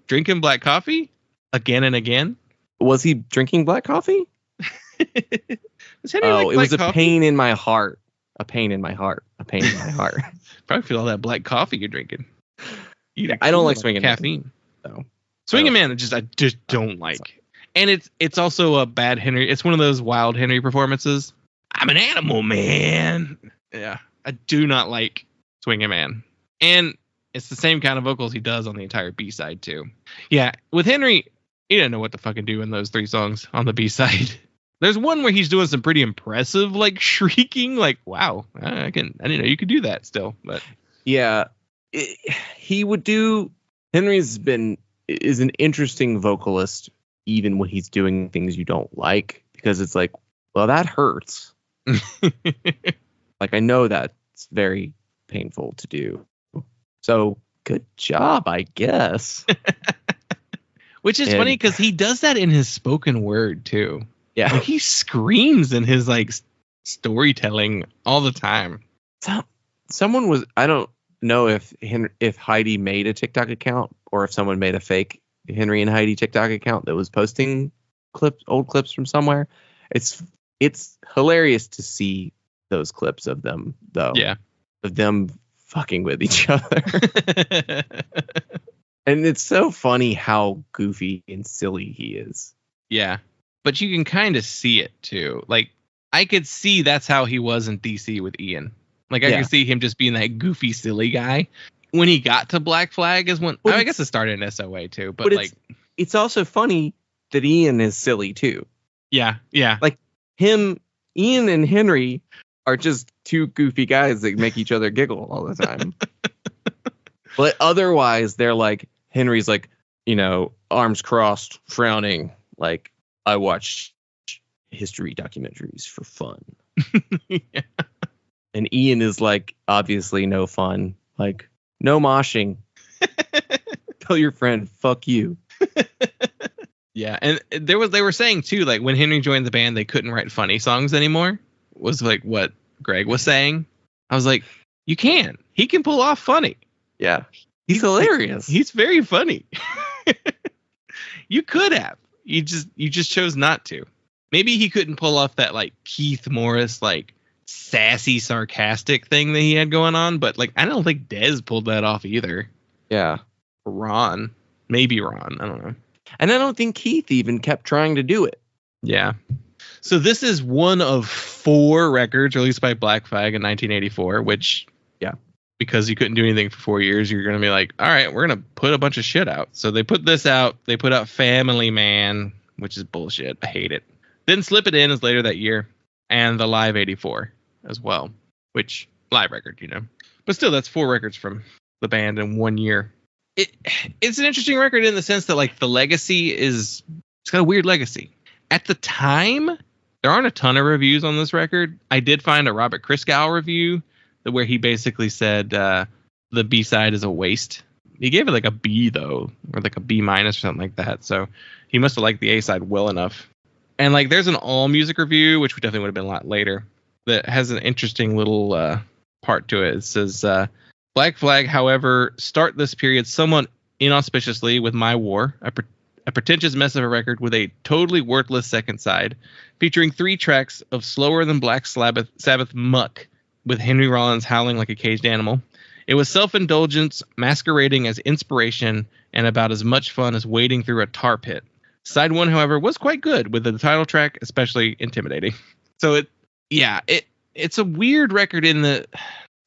drinking black coffee, again and again. Was he drinking black coffee? Does Henry like it black was a coffee? pain in my heart. A pain in my heart. Probably feel all that black coffee you're drinking. I don't like Swingin' Man. caffeine. So Swingin' Man, I just don't like. And it's also a bad Henry. It's one of those wild Henry performances. I'm an animal, man. Yeah, I do not like Swingin' Man. And it's the same kind of vocals he does on the entire B-side too. Yeah, with Henry, he didn't know what to fucking do in those three songs on the B-side. There's one where he's doing some pretty impressive, like shrieking, like, wow, I didn't know you could do that still. But yeah, he would do Henry's is an interesting vocalist, even when he's doing things you don't like, because it's like, well, that hurts. Like, I know that's very painful to do. So good job, I guess. Which is funny because he does that in his spoken word too. Yeah. Like, he screams in his like storytelling all the time. Someone was, I don't know if Heidi made a TikTok account or if someone made a fake Henry and Heidi TikTok account that was posting old clips from somewhere. It's hilarious to see those clips of them, though. Yeah. Of them fucking with each other. And it's so funny how goofy and silly he is. Yeah. But you can kind of see it too. Like, I could see that's how he was in DC with Ian. Like, I could see him just being that goofy, silly guy. When he got to Black Flag is when, I guess it started in SOA too, but like, it's also funny that Ian is silly too. Yeah. Yeah. Like Ian and Henry are just two goofy guys that make each other giggle all the time. But otherwise they're like, Henry's like, arms crossed, frowning. Like, I watch history documentaries for fun. Yeah. And Ian is like, obviously no fun. Like, no moshing. Tell your friend, fuck you. Yeah. And they were saying too, like, when Henry joined the band, they couldn't write funny songs anymore. Was like what Greg was saying. I was like, you can. He can pull off funny. Yeah. He's hilarious. He's very funny. You could have. You just chose not to. Maybe he couldn't pull off that like Keith Morris like sassy sarcastic thing that he had going on, but like I don't think Dez pulled that off either. Yeah. Ron. Maybe Ron. I don't know. And I don't think Keith even kept trying to do it. Yeah. So this is one of 4 records released by Black Flag in 1984, which, yeah, because you couldn't do anything for 4 years, you're going to be like, all right, we're going to put a bunch of shit out. So they put this out. They put out Family Man, which is bullshit. I hate it. Then Slip It In is later that year. And the Live 84 as well, which live record, But still, that's 4 records from the band in 1 year. It's an interesting record in the sense that like the legacy it's got a weird legacy. At the time, there aren't a ton of reviews on this record. I did find a Robert Christgau review where he basically said the B-side is a waste. He gave it like a B though, or like a B- or something like that. So he must have liked the A-side well enough. And like there's an All Music review, which definitely would have been a lot later, that has an interesting little part to it. It says, Black Flag, however, start this period somewhat inauspiciously with My War, a pretentious mess of a record with a totally worthless second side, featuring 3 tracks of slower than Black Sabbath muck, with Henry Rollins howling like a caged animal. It was self-indulgence masquerading as inspiration and about as much fun as wading through a tar pit. Side 1, however, was quite good, with the title track especially intimidating. So it's a weird record in the...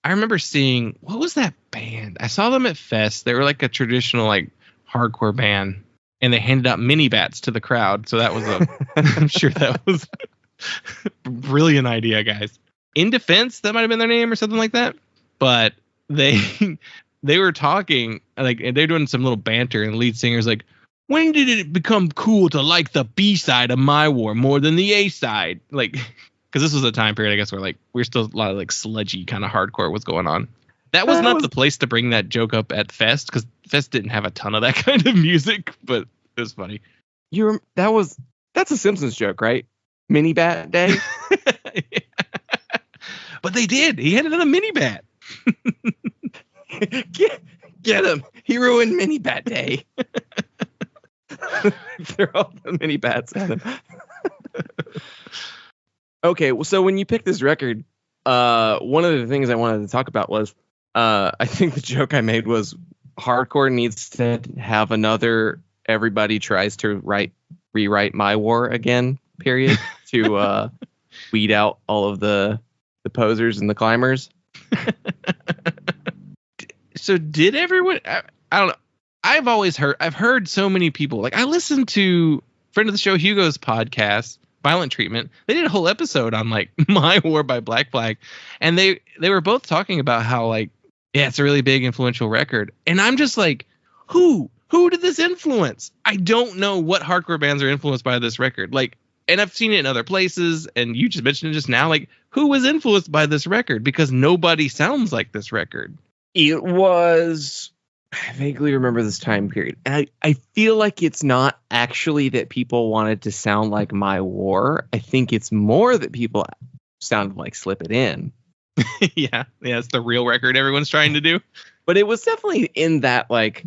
I remember seeing... What was that band? I saw them at Fest. They were like a traditional like hardcore band. And they handed out mini bats to the crowd. So that was I'm sure that was a brilliant idea, guys. In Defense, that might have been their name or something like that. But they were talking, like, and they're doing some little banter, and the lead singer's like, when did it become cool to like the B-side of My War more than the A-side? Like, because this was a time period, I guess, where like we're still a lot of like sludgy kind of hardcore was going on. That was not the place to bring that joke up at Fest, because Fest didn't have a ton of that kind of music, but it was funny. That's a Simpsons joke, right? Mini bat day. Yeah. But they did. He handed in a mini bat. Get him. He ruined mini bat day. Throw all the mini bats at him. Okay, well, so when you picked this record, one of the things I wanted to talk about was, I think the joke I made was hardcore needs to have another everybody tries to rewrite My War again, period, to weed out all of the posers and the climbers. So did everyone... I don't know. I've heard so many people, like I listened to friend of the show Hugo's podcast, Violent Treatment. They did a whole episode on like My War by Black Flag, and they were both talking about how like, yeah, it's a really big influential record. And I'm just like, Who did this influence? I don't know what hardcore bands are influenced by this record. Like, and I've seen it in other places, and you just mentioned it just now. Like, who was influenced by this record? Because nobody sounds like this record. It was, I vaguely remember this time period. And I feel like it's not actually that people wanted to sound like My War. I think it's more that people sounded like Slip It In. Yeah, it's the real record everyone's trying to do. But it was definitely in that, like,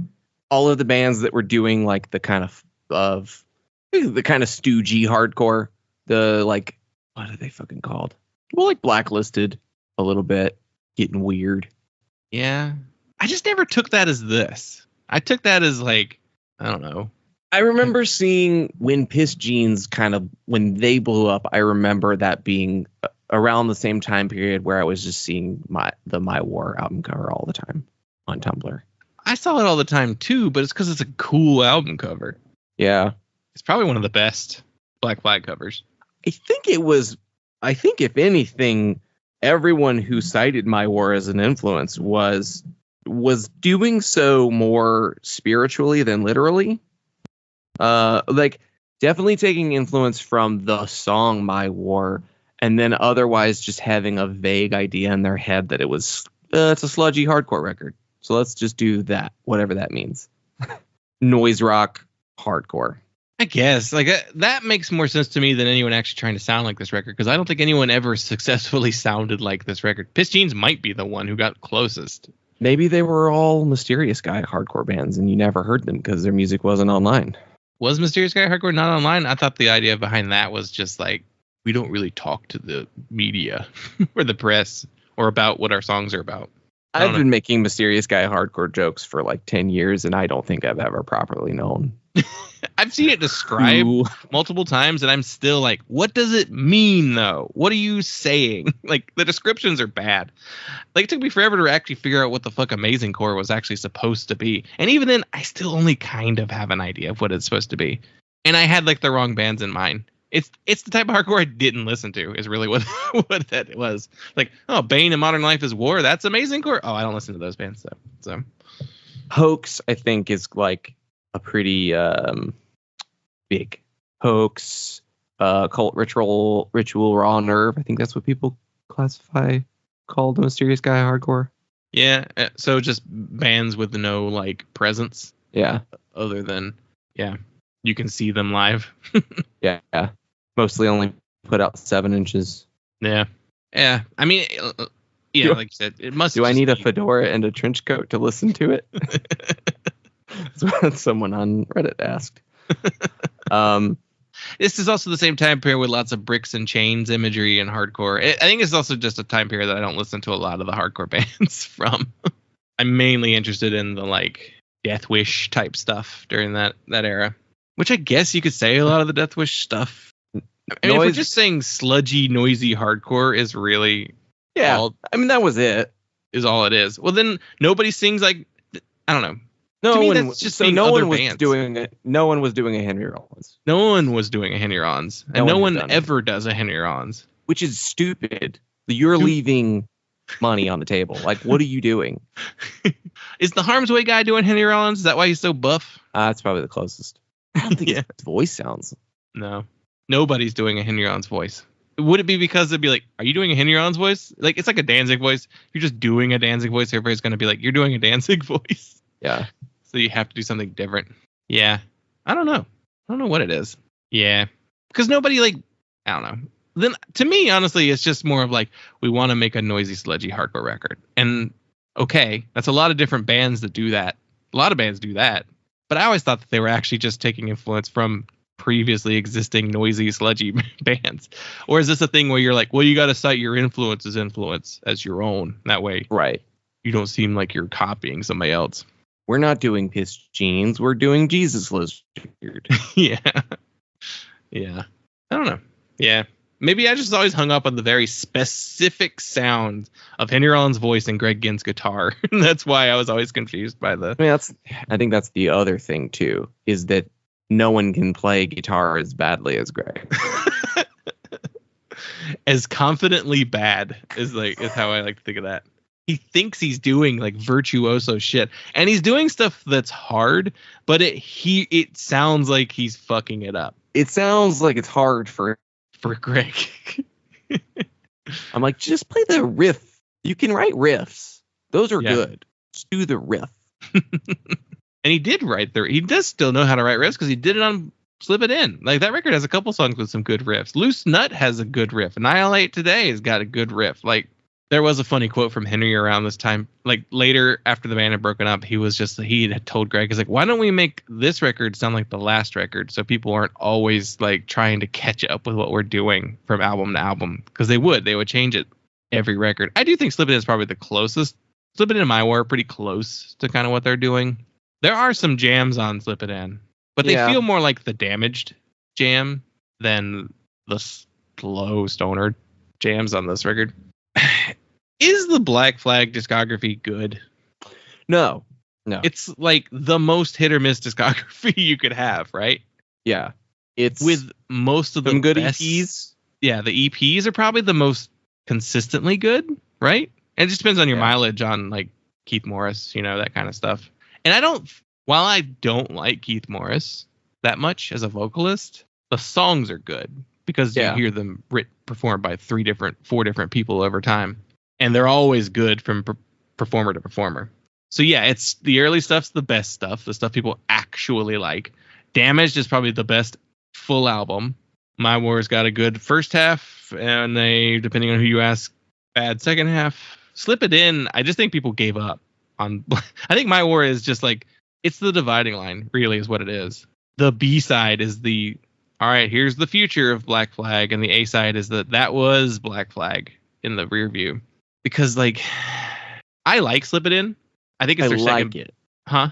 all of the bands that were doing like the kind of stoogey hardcore, the like, what are they fucking called? Well, like Blacklisted a little bit, getting weird. Yeah, I just never took that as this. I took that as like, I don't know. I remember seeing when Piss Jeans when they blew up. I remember that being around the same time period where I was just seeing the My War album cover all the time on Tumblr. I saw it all the time too, but it's because it's a cool album cover. Yeah. It's probably one of the best Black Flag covers. I think if anything, everyone who cited My War as an influence was doing so more spiritually than literally. Like definitely taking influence from the song My War, and then otherwise just having a vague idea in their head that it's a sludgy hardcore record. So let's just do that, whatever that means. Noise rock, hardcore. I guess like that makes more sense to me than anyone actually trying to sound like this record, because I don't think anyone ever successfully sounded like this record. Piss Jeans might be the one who got closest. Maybe they were all Mysterious Guy hardcore bands and you never heard them because their music wasn't online. Was Mysterious Guy hardcore not online? I thought the idea behind that was just like, we don't really talk to the media or the press or about what our songs are about. I've been making Mysterious Guy hardcore jokes for like 10 years, and I don't think I've ever properly known. I've seen it described multiple times, and I'm still like, what does it mean, though? What are you saying? Like, the descriptions are bad. Like, it took me forever to actually figure out what the fuck Amazing Core was actually supposed to be. And even then, I still only kind of have an idea of what it's supposed to be. And I had, like, the wrong bands in mind. It's the type of hardcore I didn't listen to is really what that was. Like, oh, Bane and Modern Life is War. That's Amazing Core. Oh, I don't listen to those bands. So Hoax, I think, is like a pretty big Hoax. Cult Ritual, Raw Nerve. I think that's what people call the Mysterious Guy hardcore. Yeah. So just bands with no like presence. Yeah. Other than you can see them live. Yeah. Mostly only put out 7 inches. Yeah. I mean, like you said, it must. Do I need a fedora and a trench coat to listen to it? That's what someone on Reddit asked. This is also the same time period with lots of bricks and chains imagery and hardcore. I think it's also just a time period that I don't listen to a lot of the hardcore bands from. I'm mainly interested in the like Death Wish type stuff during that era, which I guess you could say a lot of the Death Wish stuff. I mean, if we're just saying sludgy, noisy hardcore is really I mean, that was it. Is all it is. Well, then nobody sings like, I don't know. No to me, one, that's just so being no other one was bands. doing it. No one was doing a Henry Rollins. No one was doing a Henry Rollins, and no one ever does a Henry Rollins, which is stupid. You're leaving money on the table. Like, what are you doing? Is the Harm's Way guy doing Henry Rollins? Is that why he's so buff? That's probably the closest. I don't think his voice sounds. No, nobody's doing a Henry Rollins voice. Would it be because they'd be like, are you doing a Henry Rollins voice? Like, it's like a Danzig voice. If you're just doing a Danzig voice, everybody's going to be like, you're doing a Danzig voice. Yeah. So you have to do something different. Yeah. I don't know. I don't know what it is. Yeah. Because nobody I don't know. Then to me, honestly, it's just more of like, we want to make a noisy, sludgy hardcore record. And okay, that's a lot of different bands that do that. A lot of bands do that. But I always thought that they were actually just taking influence from previously existing noisy, sludgy bands. Or is this a thing where you're like, well, you got to cite your influence as your own. That way, right? You don't seem like you're copying somebody else. We're not doing Piss Jeans. We're doing Jesus Lizard. Yeah. I don't know. Yeah. Maybe I just always hung up on the very specific sound of Henry Rollins' voice and Greg Ginn's guitar. That's why I was always confused by the... I think that's the other thing, too, is that no one can play guitar as badly as Greg. As confidently bad is how I like to think of that. he thinks he's doing like virtuoso shit, and he's doing stuff that's hard, but it sounds like he's fucking it up It sounds like it's hard for Greg. I'm like, just play the riff. You can write riffs. Those are Yeah. good. Just do the riff. And he did write there. He does still know how to write riffs because he did it on Slip It In. Like that record has a couple songs with some good riffs. Loose Nut has a good riff. Annihilate Today has got a good riff. Like there was a funny quote from Henry around this time. Like later after the band had broken up, he had told Greg, he's like, why don't we make this record sound like the last record so people aren't always like trying to catch up with what we're doing from album to album? Because they would change it every record. I do think Slip It In is probably the closest. Slip It In and My War are pretty close to kind of what they're doing. There are some jams on Slip It In, but they feel more like the Damaged jam than the slow stoner jams on this record. Is the Black Flag discography good? No. It's like the most hit or miss discography you could have, right? Yeah. It's With most of the some good best, EPs. Yeah, the EPs are probably the most consistently good, right? And it just depends on your mileage on like Keith Morris, that kind of stuff. And while I don't like Keith Morris that much as a vocalist, the songs are good because you hear them performed by 4 different people over time. And they're always good from performer to performer. So yeah, it's the early stuff's the best stuff. The stuff people actually like. Damaged is probably the best full album. My War's got a good first half, and depending on who you ask, bad second half. Slip It In, I just think people gave up on. I think My War is just like, it's the dividing line, really, is what it is. The B side is all right, here's the future of Black Flag, and the A side is that was Black Flag in the rear view. Because like, I like Slip It In. I think it's their second. It. Huh?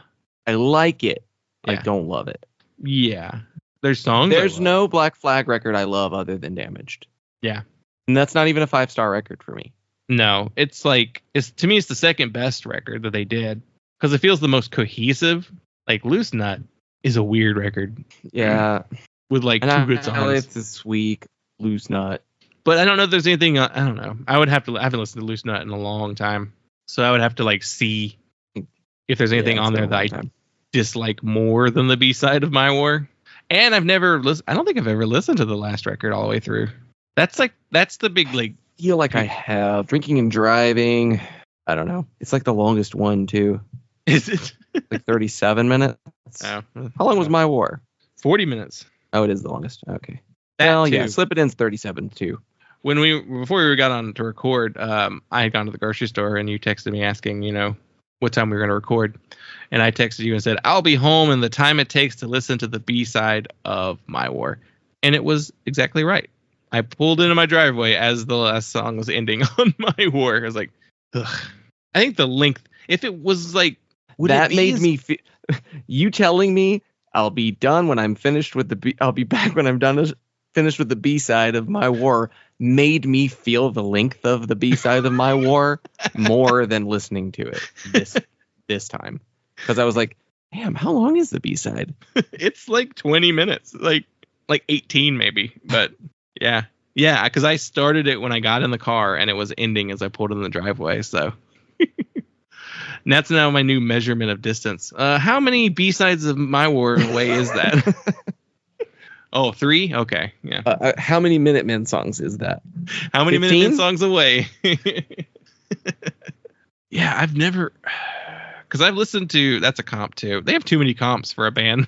I like it. Yeah. I don't love it. Yeah. There's songs. There's no Black Flag record I love other than Damaged. Yeah. And that's not even a 5-star record for me. No, it's like, to me, it's the second best record that they did because it feels the most cohesive. Like Loose Nut is a weird record. Yeah. With like two good songs. It's this week, Loose Nut. But I don't know if there's anything. I don't know. I haven't listened to Loose Nut in a long time, so I would have to like see if there's anything on there that I dislike more than the B side of My War. And I've never listened. I don't think I've ever listened to the last record all the way through. That's the big like. I feel like I have. Drinking and Driving. I don't know. It's like the longest one too. Is it like 37 minutes? Oh. How long was My War? 40 minutes. Oh, it is the longest. Okay. Well, yeah, Slip It In's 37 too. Before we got on to record, I had gone to the grocery store and you texted me asking, what time we were going to record. And I texted you and said, I'll be home in the time it takes to listen to the B side of My War. And it was exactly right. I pulled into my driveway as the last song was ending on My War. I was like, ugh. I think the length, if it was like, that made me feel, you telling me I'll be done when I'm finished with I'll be back when I'm finished with the B side of My War made me feel the length of the B side of My War more than listening to it this time. Because I was like, damn, how long is the B side? It's like 20 minutes, like 18 maybe. But yeah, because I started it when I got in the car and it was ending as I pulled in the driveway. So and that's now my new measurement of distance. How many B sides of My War away is that? Oh, 3? Okay. Yeah. How many Minutemen songs is that? How many 15? Minutemen songs away? Yeah, I've never... Because I've listened to... That's a comp, too. They have too many comps for a band.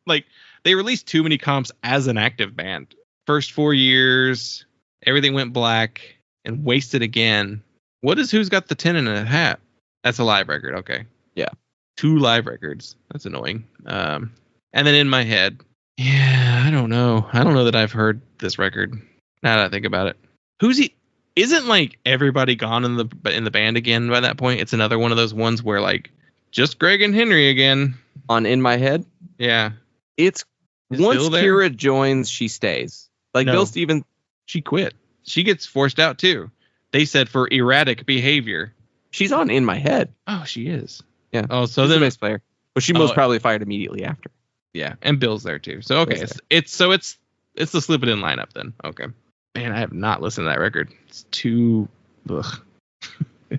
Like, they released too many comps as an active band. First 4 years, Everything Went Black, and Wasted Again. Who's Got the 10 in a Hat? That's a live record, okay. Yeah. 2 live records. That's annoying. And then In My Head... Yeah, I don't know. I don't know that I've heard this record. Now that I think about it, who's he? Isn't like everybody gone in the band again by that point? It's another one of those ones where like just Greg and Henry again on In My Head. Yeah, it's once Kira joins, she stays. Like Bill Stevens, she quit. She gets forced out too. They said for erratic behavior. She's on In My Head. Oh, she is. Yeah. Oh, so she's then the bass player, but she most probably fired immediately after. Yeah, and Bill's there too. So okay, it's the Slip It In lineup then. Okay, man, I have not listened to that record. It's too. Ugh.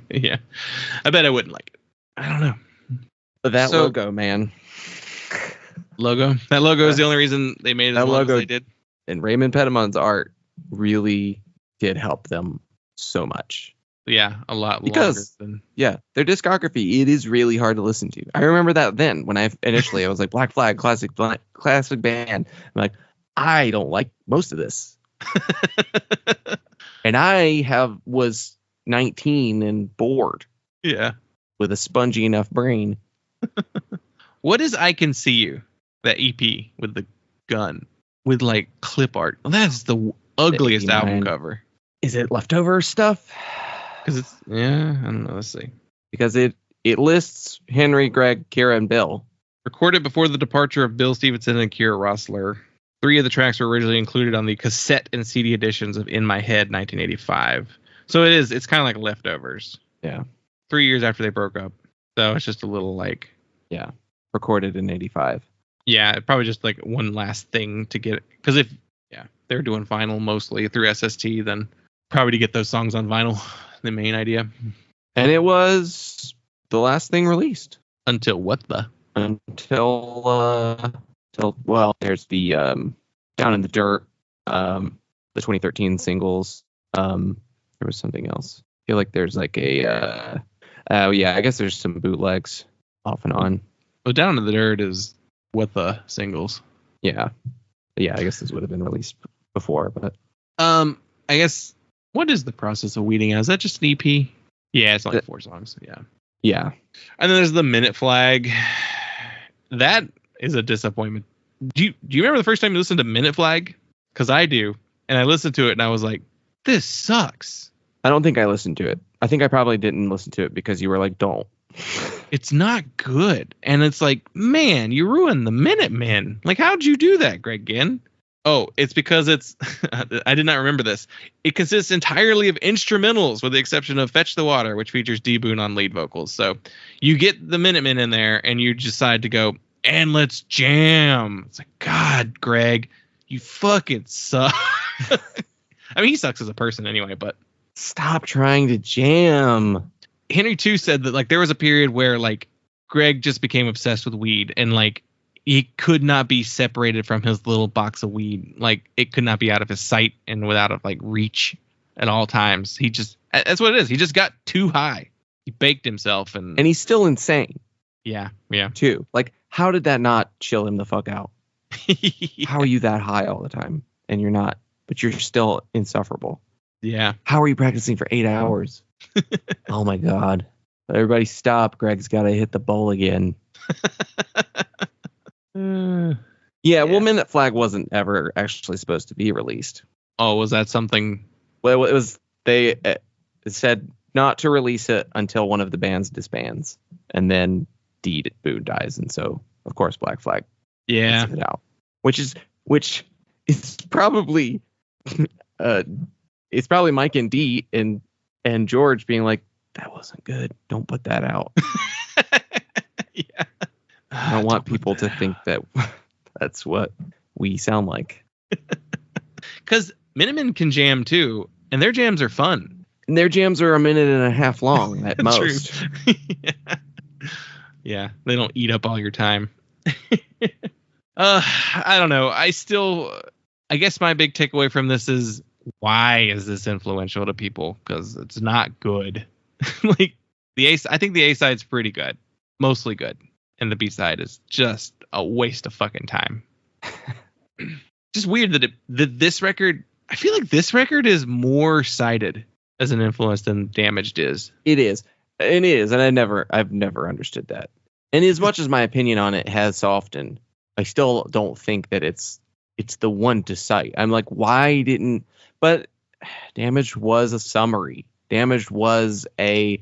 Yeah. I bet I wouldn't like it. I don't know. But that So- logo, man. Logo. That logo is the only reason they made it as That long logo- as they did. And Raymond Pettimon's art really did help them so much. Yeah, a lot Because- longer than. Yeah, their discography, it is really hard to listen to. I remember that then when I was like, Black Flag, classic band. I'm like, I don't like most of this. And I was 19 and bored Yeah. with a spongy enough brain. What is I Can See You? That EP with the gun with like clip art. Well, that's the ugliest album 89. cover. Is it leftover stuff? Because it's I don't know. Let's see. Because it lists Henry, Greg, Kira, and Bill. Recorded before the departure of Bill Stevenson and Kira Rossler. 3 of the tracks were originally included on the cassette and CD editions of In My Head 1985. So it's kind of like leftovers. Yeah. 3 years after they broke up. So it's just a little like, Yeah. Recorded in 85. yeah, probably just like one last thing to get it. Because if they're doing vinyl mostly through SST, then probably to get those songs on vinyl, the main idea. And it was the last thing released. Until what the? Until there's the Down in the Dirt, the 2013 singles. There was something else. I feel like there's like I guess there's some bootlegs off and on. Well, Down in the Dirt is what the singles. Yeah, I guess this would have been released before, but I guess, what is the process of weeding out? Is that just an EP? Yeah, it's only 4 songs. Yeah. yeah, And then there's the Minute Flag. That is a disappointment. Do you remember the first time you listened to Minute Flag? Because I do. And I listened to it and I was like, this sucks. I don't think I listened to it. I think I probably didn't listen to it because you were like, don't. It's not good. And it's like, man, you ruined the Minutemen. Like, how'd you do that, Greg Ginn? Oh, it's because it's I did not remember this. It consists entirely of instrumentals with the exception of Fetch the Water, which features D. Boone on lead vocals. So you get the Minutemen in there and you decide to go, and let's jam. It's like, God, Greg, you fucking suck. I mean, he sucks as a person anyway, but Stop trying to jam. Henry too said that like there was a period where like Greg just became obsessed with weed and like he could not be separated from his little box of weed. Like it could not be out of his sight and without of like reach at all times. That's what it is. He just got too high. He baked himself and And he's still insane yeah. too. Like, how did that not chill him the fuck out? How are you that high all the time and you're not, but you're still insufferable? Yeah. How are you practicing for 8 hours? Oh my God. Everybody stop. Greg's got to hit the bowl again. Yeah, well, Minute Flag wasn't ever actually supposed to be released. Oh, was that something? Well, it was, they said not to release it until one of the bands disbands. And then D. Boone dies. And so, of course, Black Flag Yeah. puts it out. Which is probably it's probably Mike and D and George being like, that wasn't good. Don't put that out. Yeah. I don't want people to think that that's what we sound like. Because Minutemen can jam too, and their jams are fun. And their jams are a minute and a half long at most. True. Yeah, they don't eat up all your time. I don't know. I guess my big takeaway from this is, why is this influential to people? Because it's not good. Like I think the A side's pretty good, mostly good, and the B side is just a waste of fucking time. Just weird that this record. I feel like this record is more cited as an influence than Damaged is. It is, and I've never understood that. And as much as my opinion on it has softened, I still don't think that it's the one to cite. I'm like, why didn't? But Damaged was a summary. Damaged was an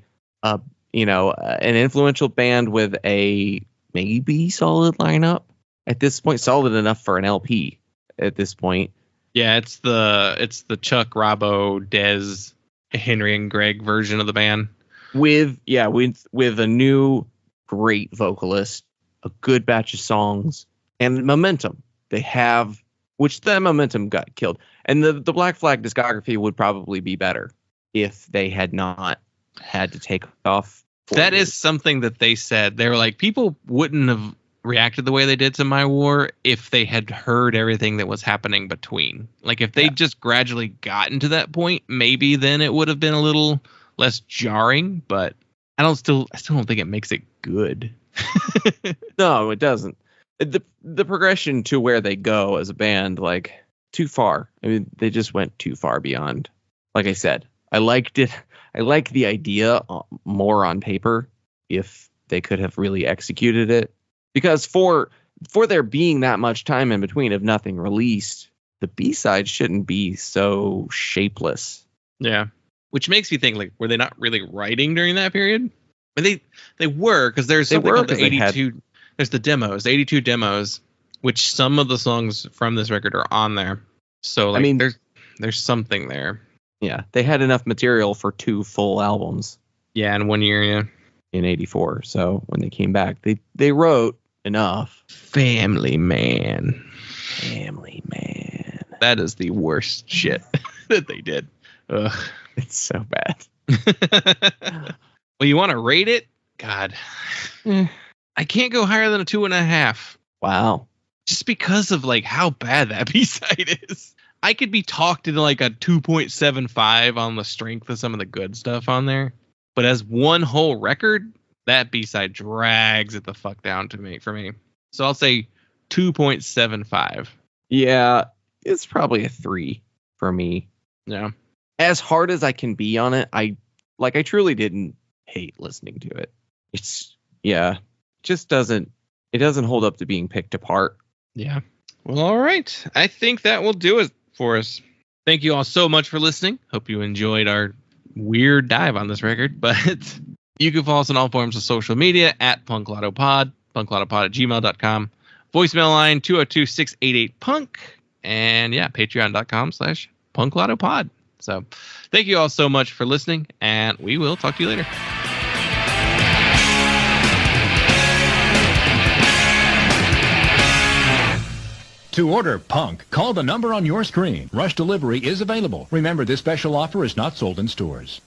influential band with a maybe solid lineup at this point, solid enough for an LP at this point. Yeah, it's the Chuck, Robbo, Dez, Henry, and Greg version of the band. With a new great vocalist, a good batch of songs, and momentum. They have, which that momentum got killed. And the Black Flag discography would probably be better if they had not had to take off. That is something that they said. They were like, people wouldn't have reacted the way they did to My War if they had heard everything that was happening between. Like, if they just gradually gotten to that point, maybe then it would have been a little less jarring. But I still don't think it makes it good. No, it doesn't. The progression to where they go as a band, like, too far. I mean, they just went too far beyond. Like I said, I liked it. I like the idea more on paper if they could have really executed it. Because for there being that much time in between of nothing released, the B-side shouldn't be so shapeless. Yeah. Which makes me think, like, were they not really writing during that period? I mean, they were, because there's something called the 82. There's the demos, the 82 demos, which some of the songs from this record are on there. So, like, I mean, there's something there. Yeah, they had enough material for 2 full albums. Yeah, in 1 year, yeah. In 84. So when they came back, they wrote enough. Family Man. That is the worst shit that they did. Ugh. It's so bad. Well, you want to rate it? God. I can't go higher than a 2.5. Wow. Just because of, like, how bad that B-side is. I could be talked into, like, a 2.75 on the strength of some of the good stuff on there. But as one whole record, that B-side drags it the fuck down for me. So I'll say 2.75. Yeah, it's probably a 3 for me. Yeah. As hard as I can be on it, I truly didn't hate listening to it. It doesn't hold up to being picked apart. Yeah. Well, all right. I think that will do it for us. Thank you all so much for listening. Hope you enjoyed our weird dive on this record, but you can follow us on all forms of social media at punklautopod, punklautopod@gmail.com, voicemail line 202-688-PUNK, and patreon.com/punklautopod. So thank you all so much for listening, and we will talk to you later. To order Punk, call the number on your screen. Rush delivery is available. Remember, this special offer is not sold in stores.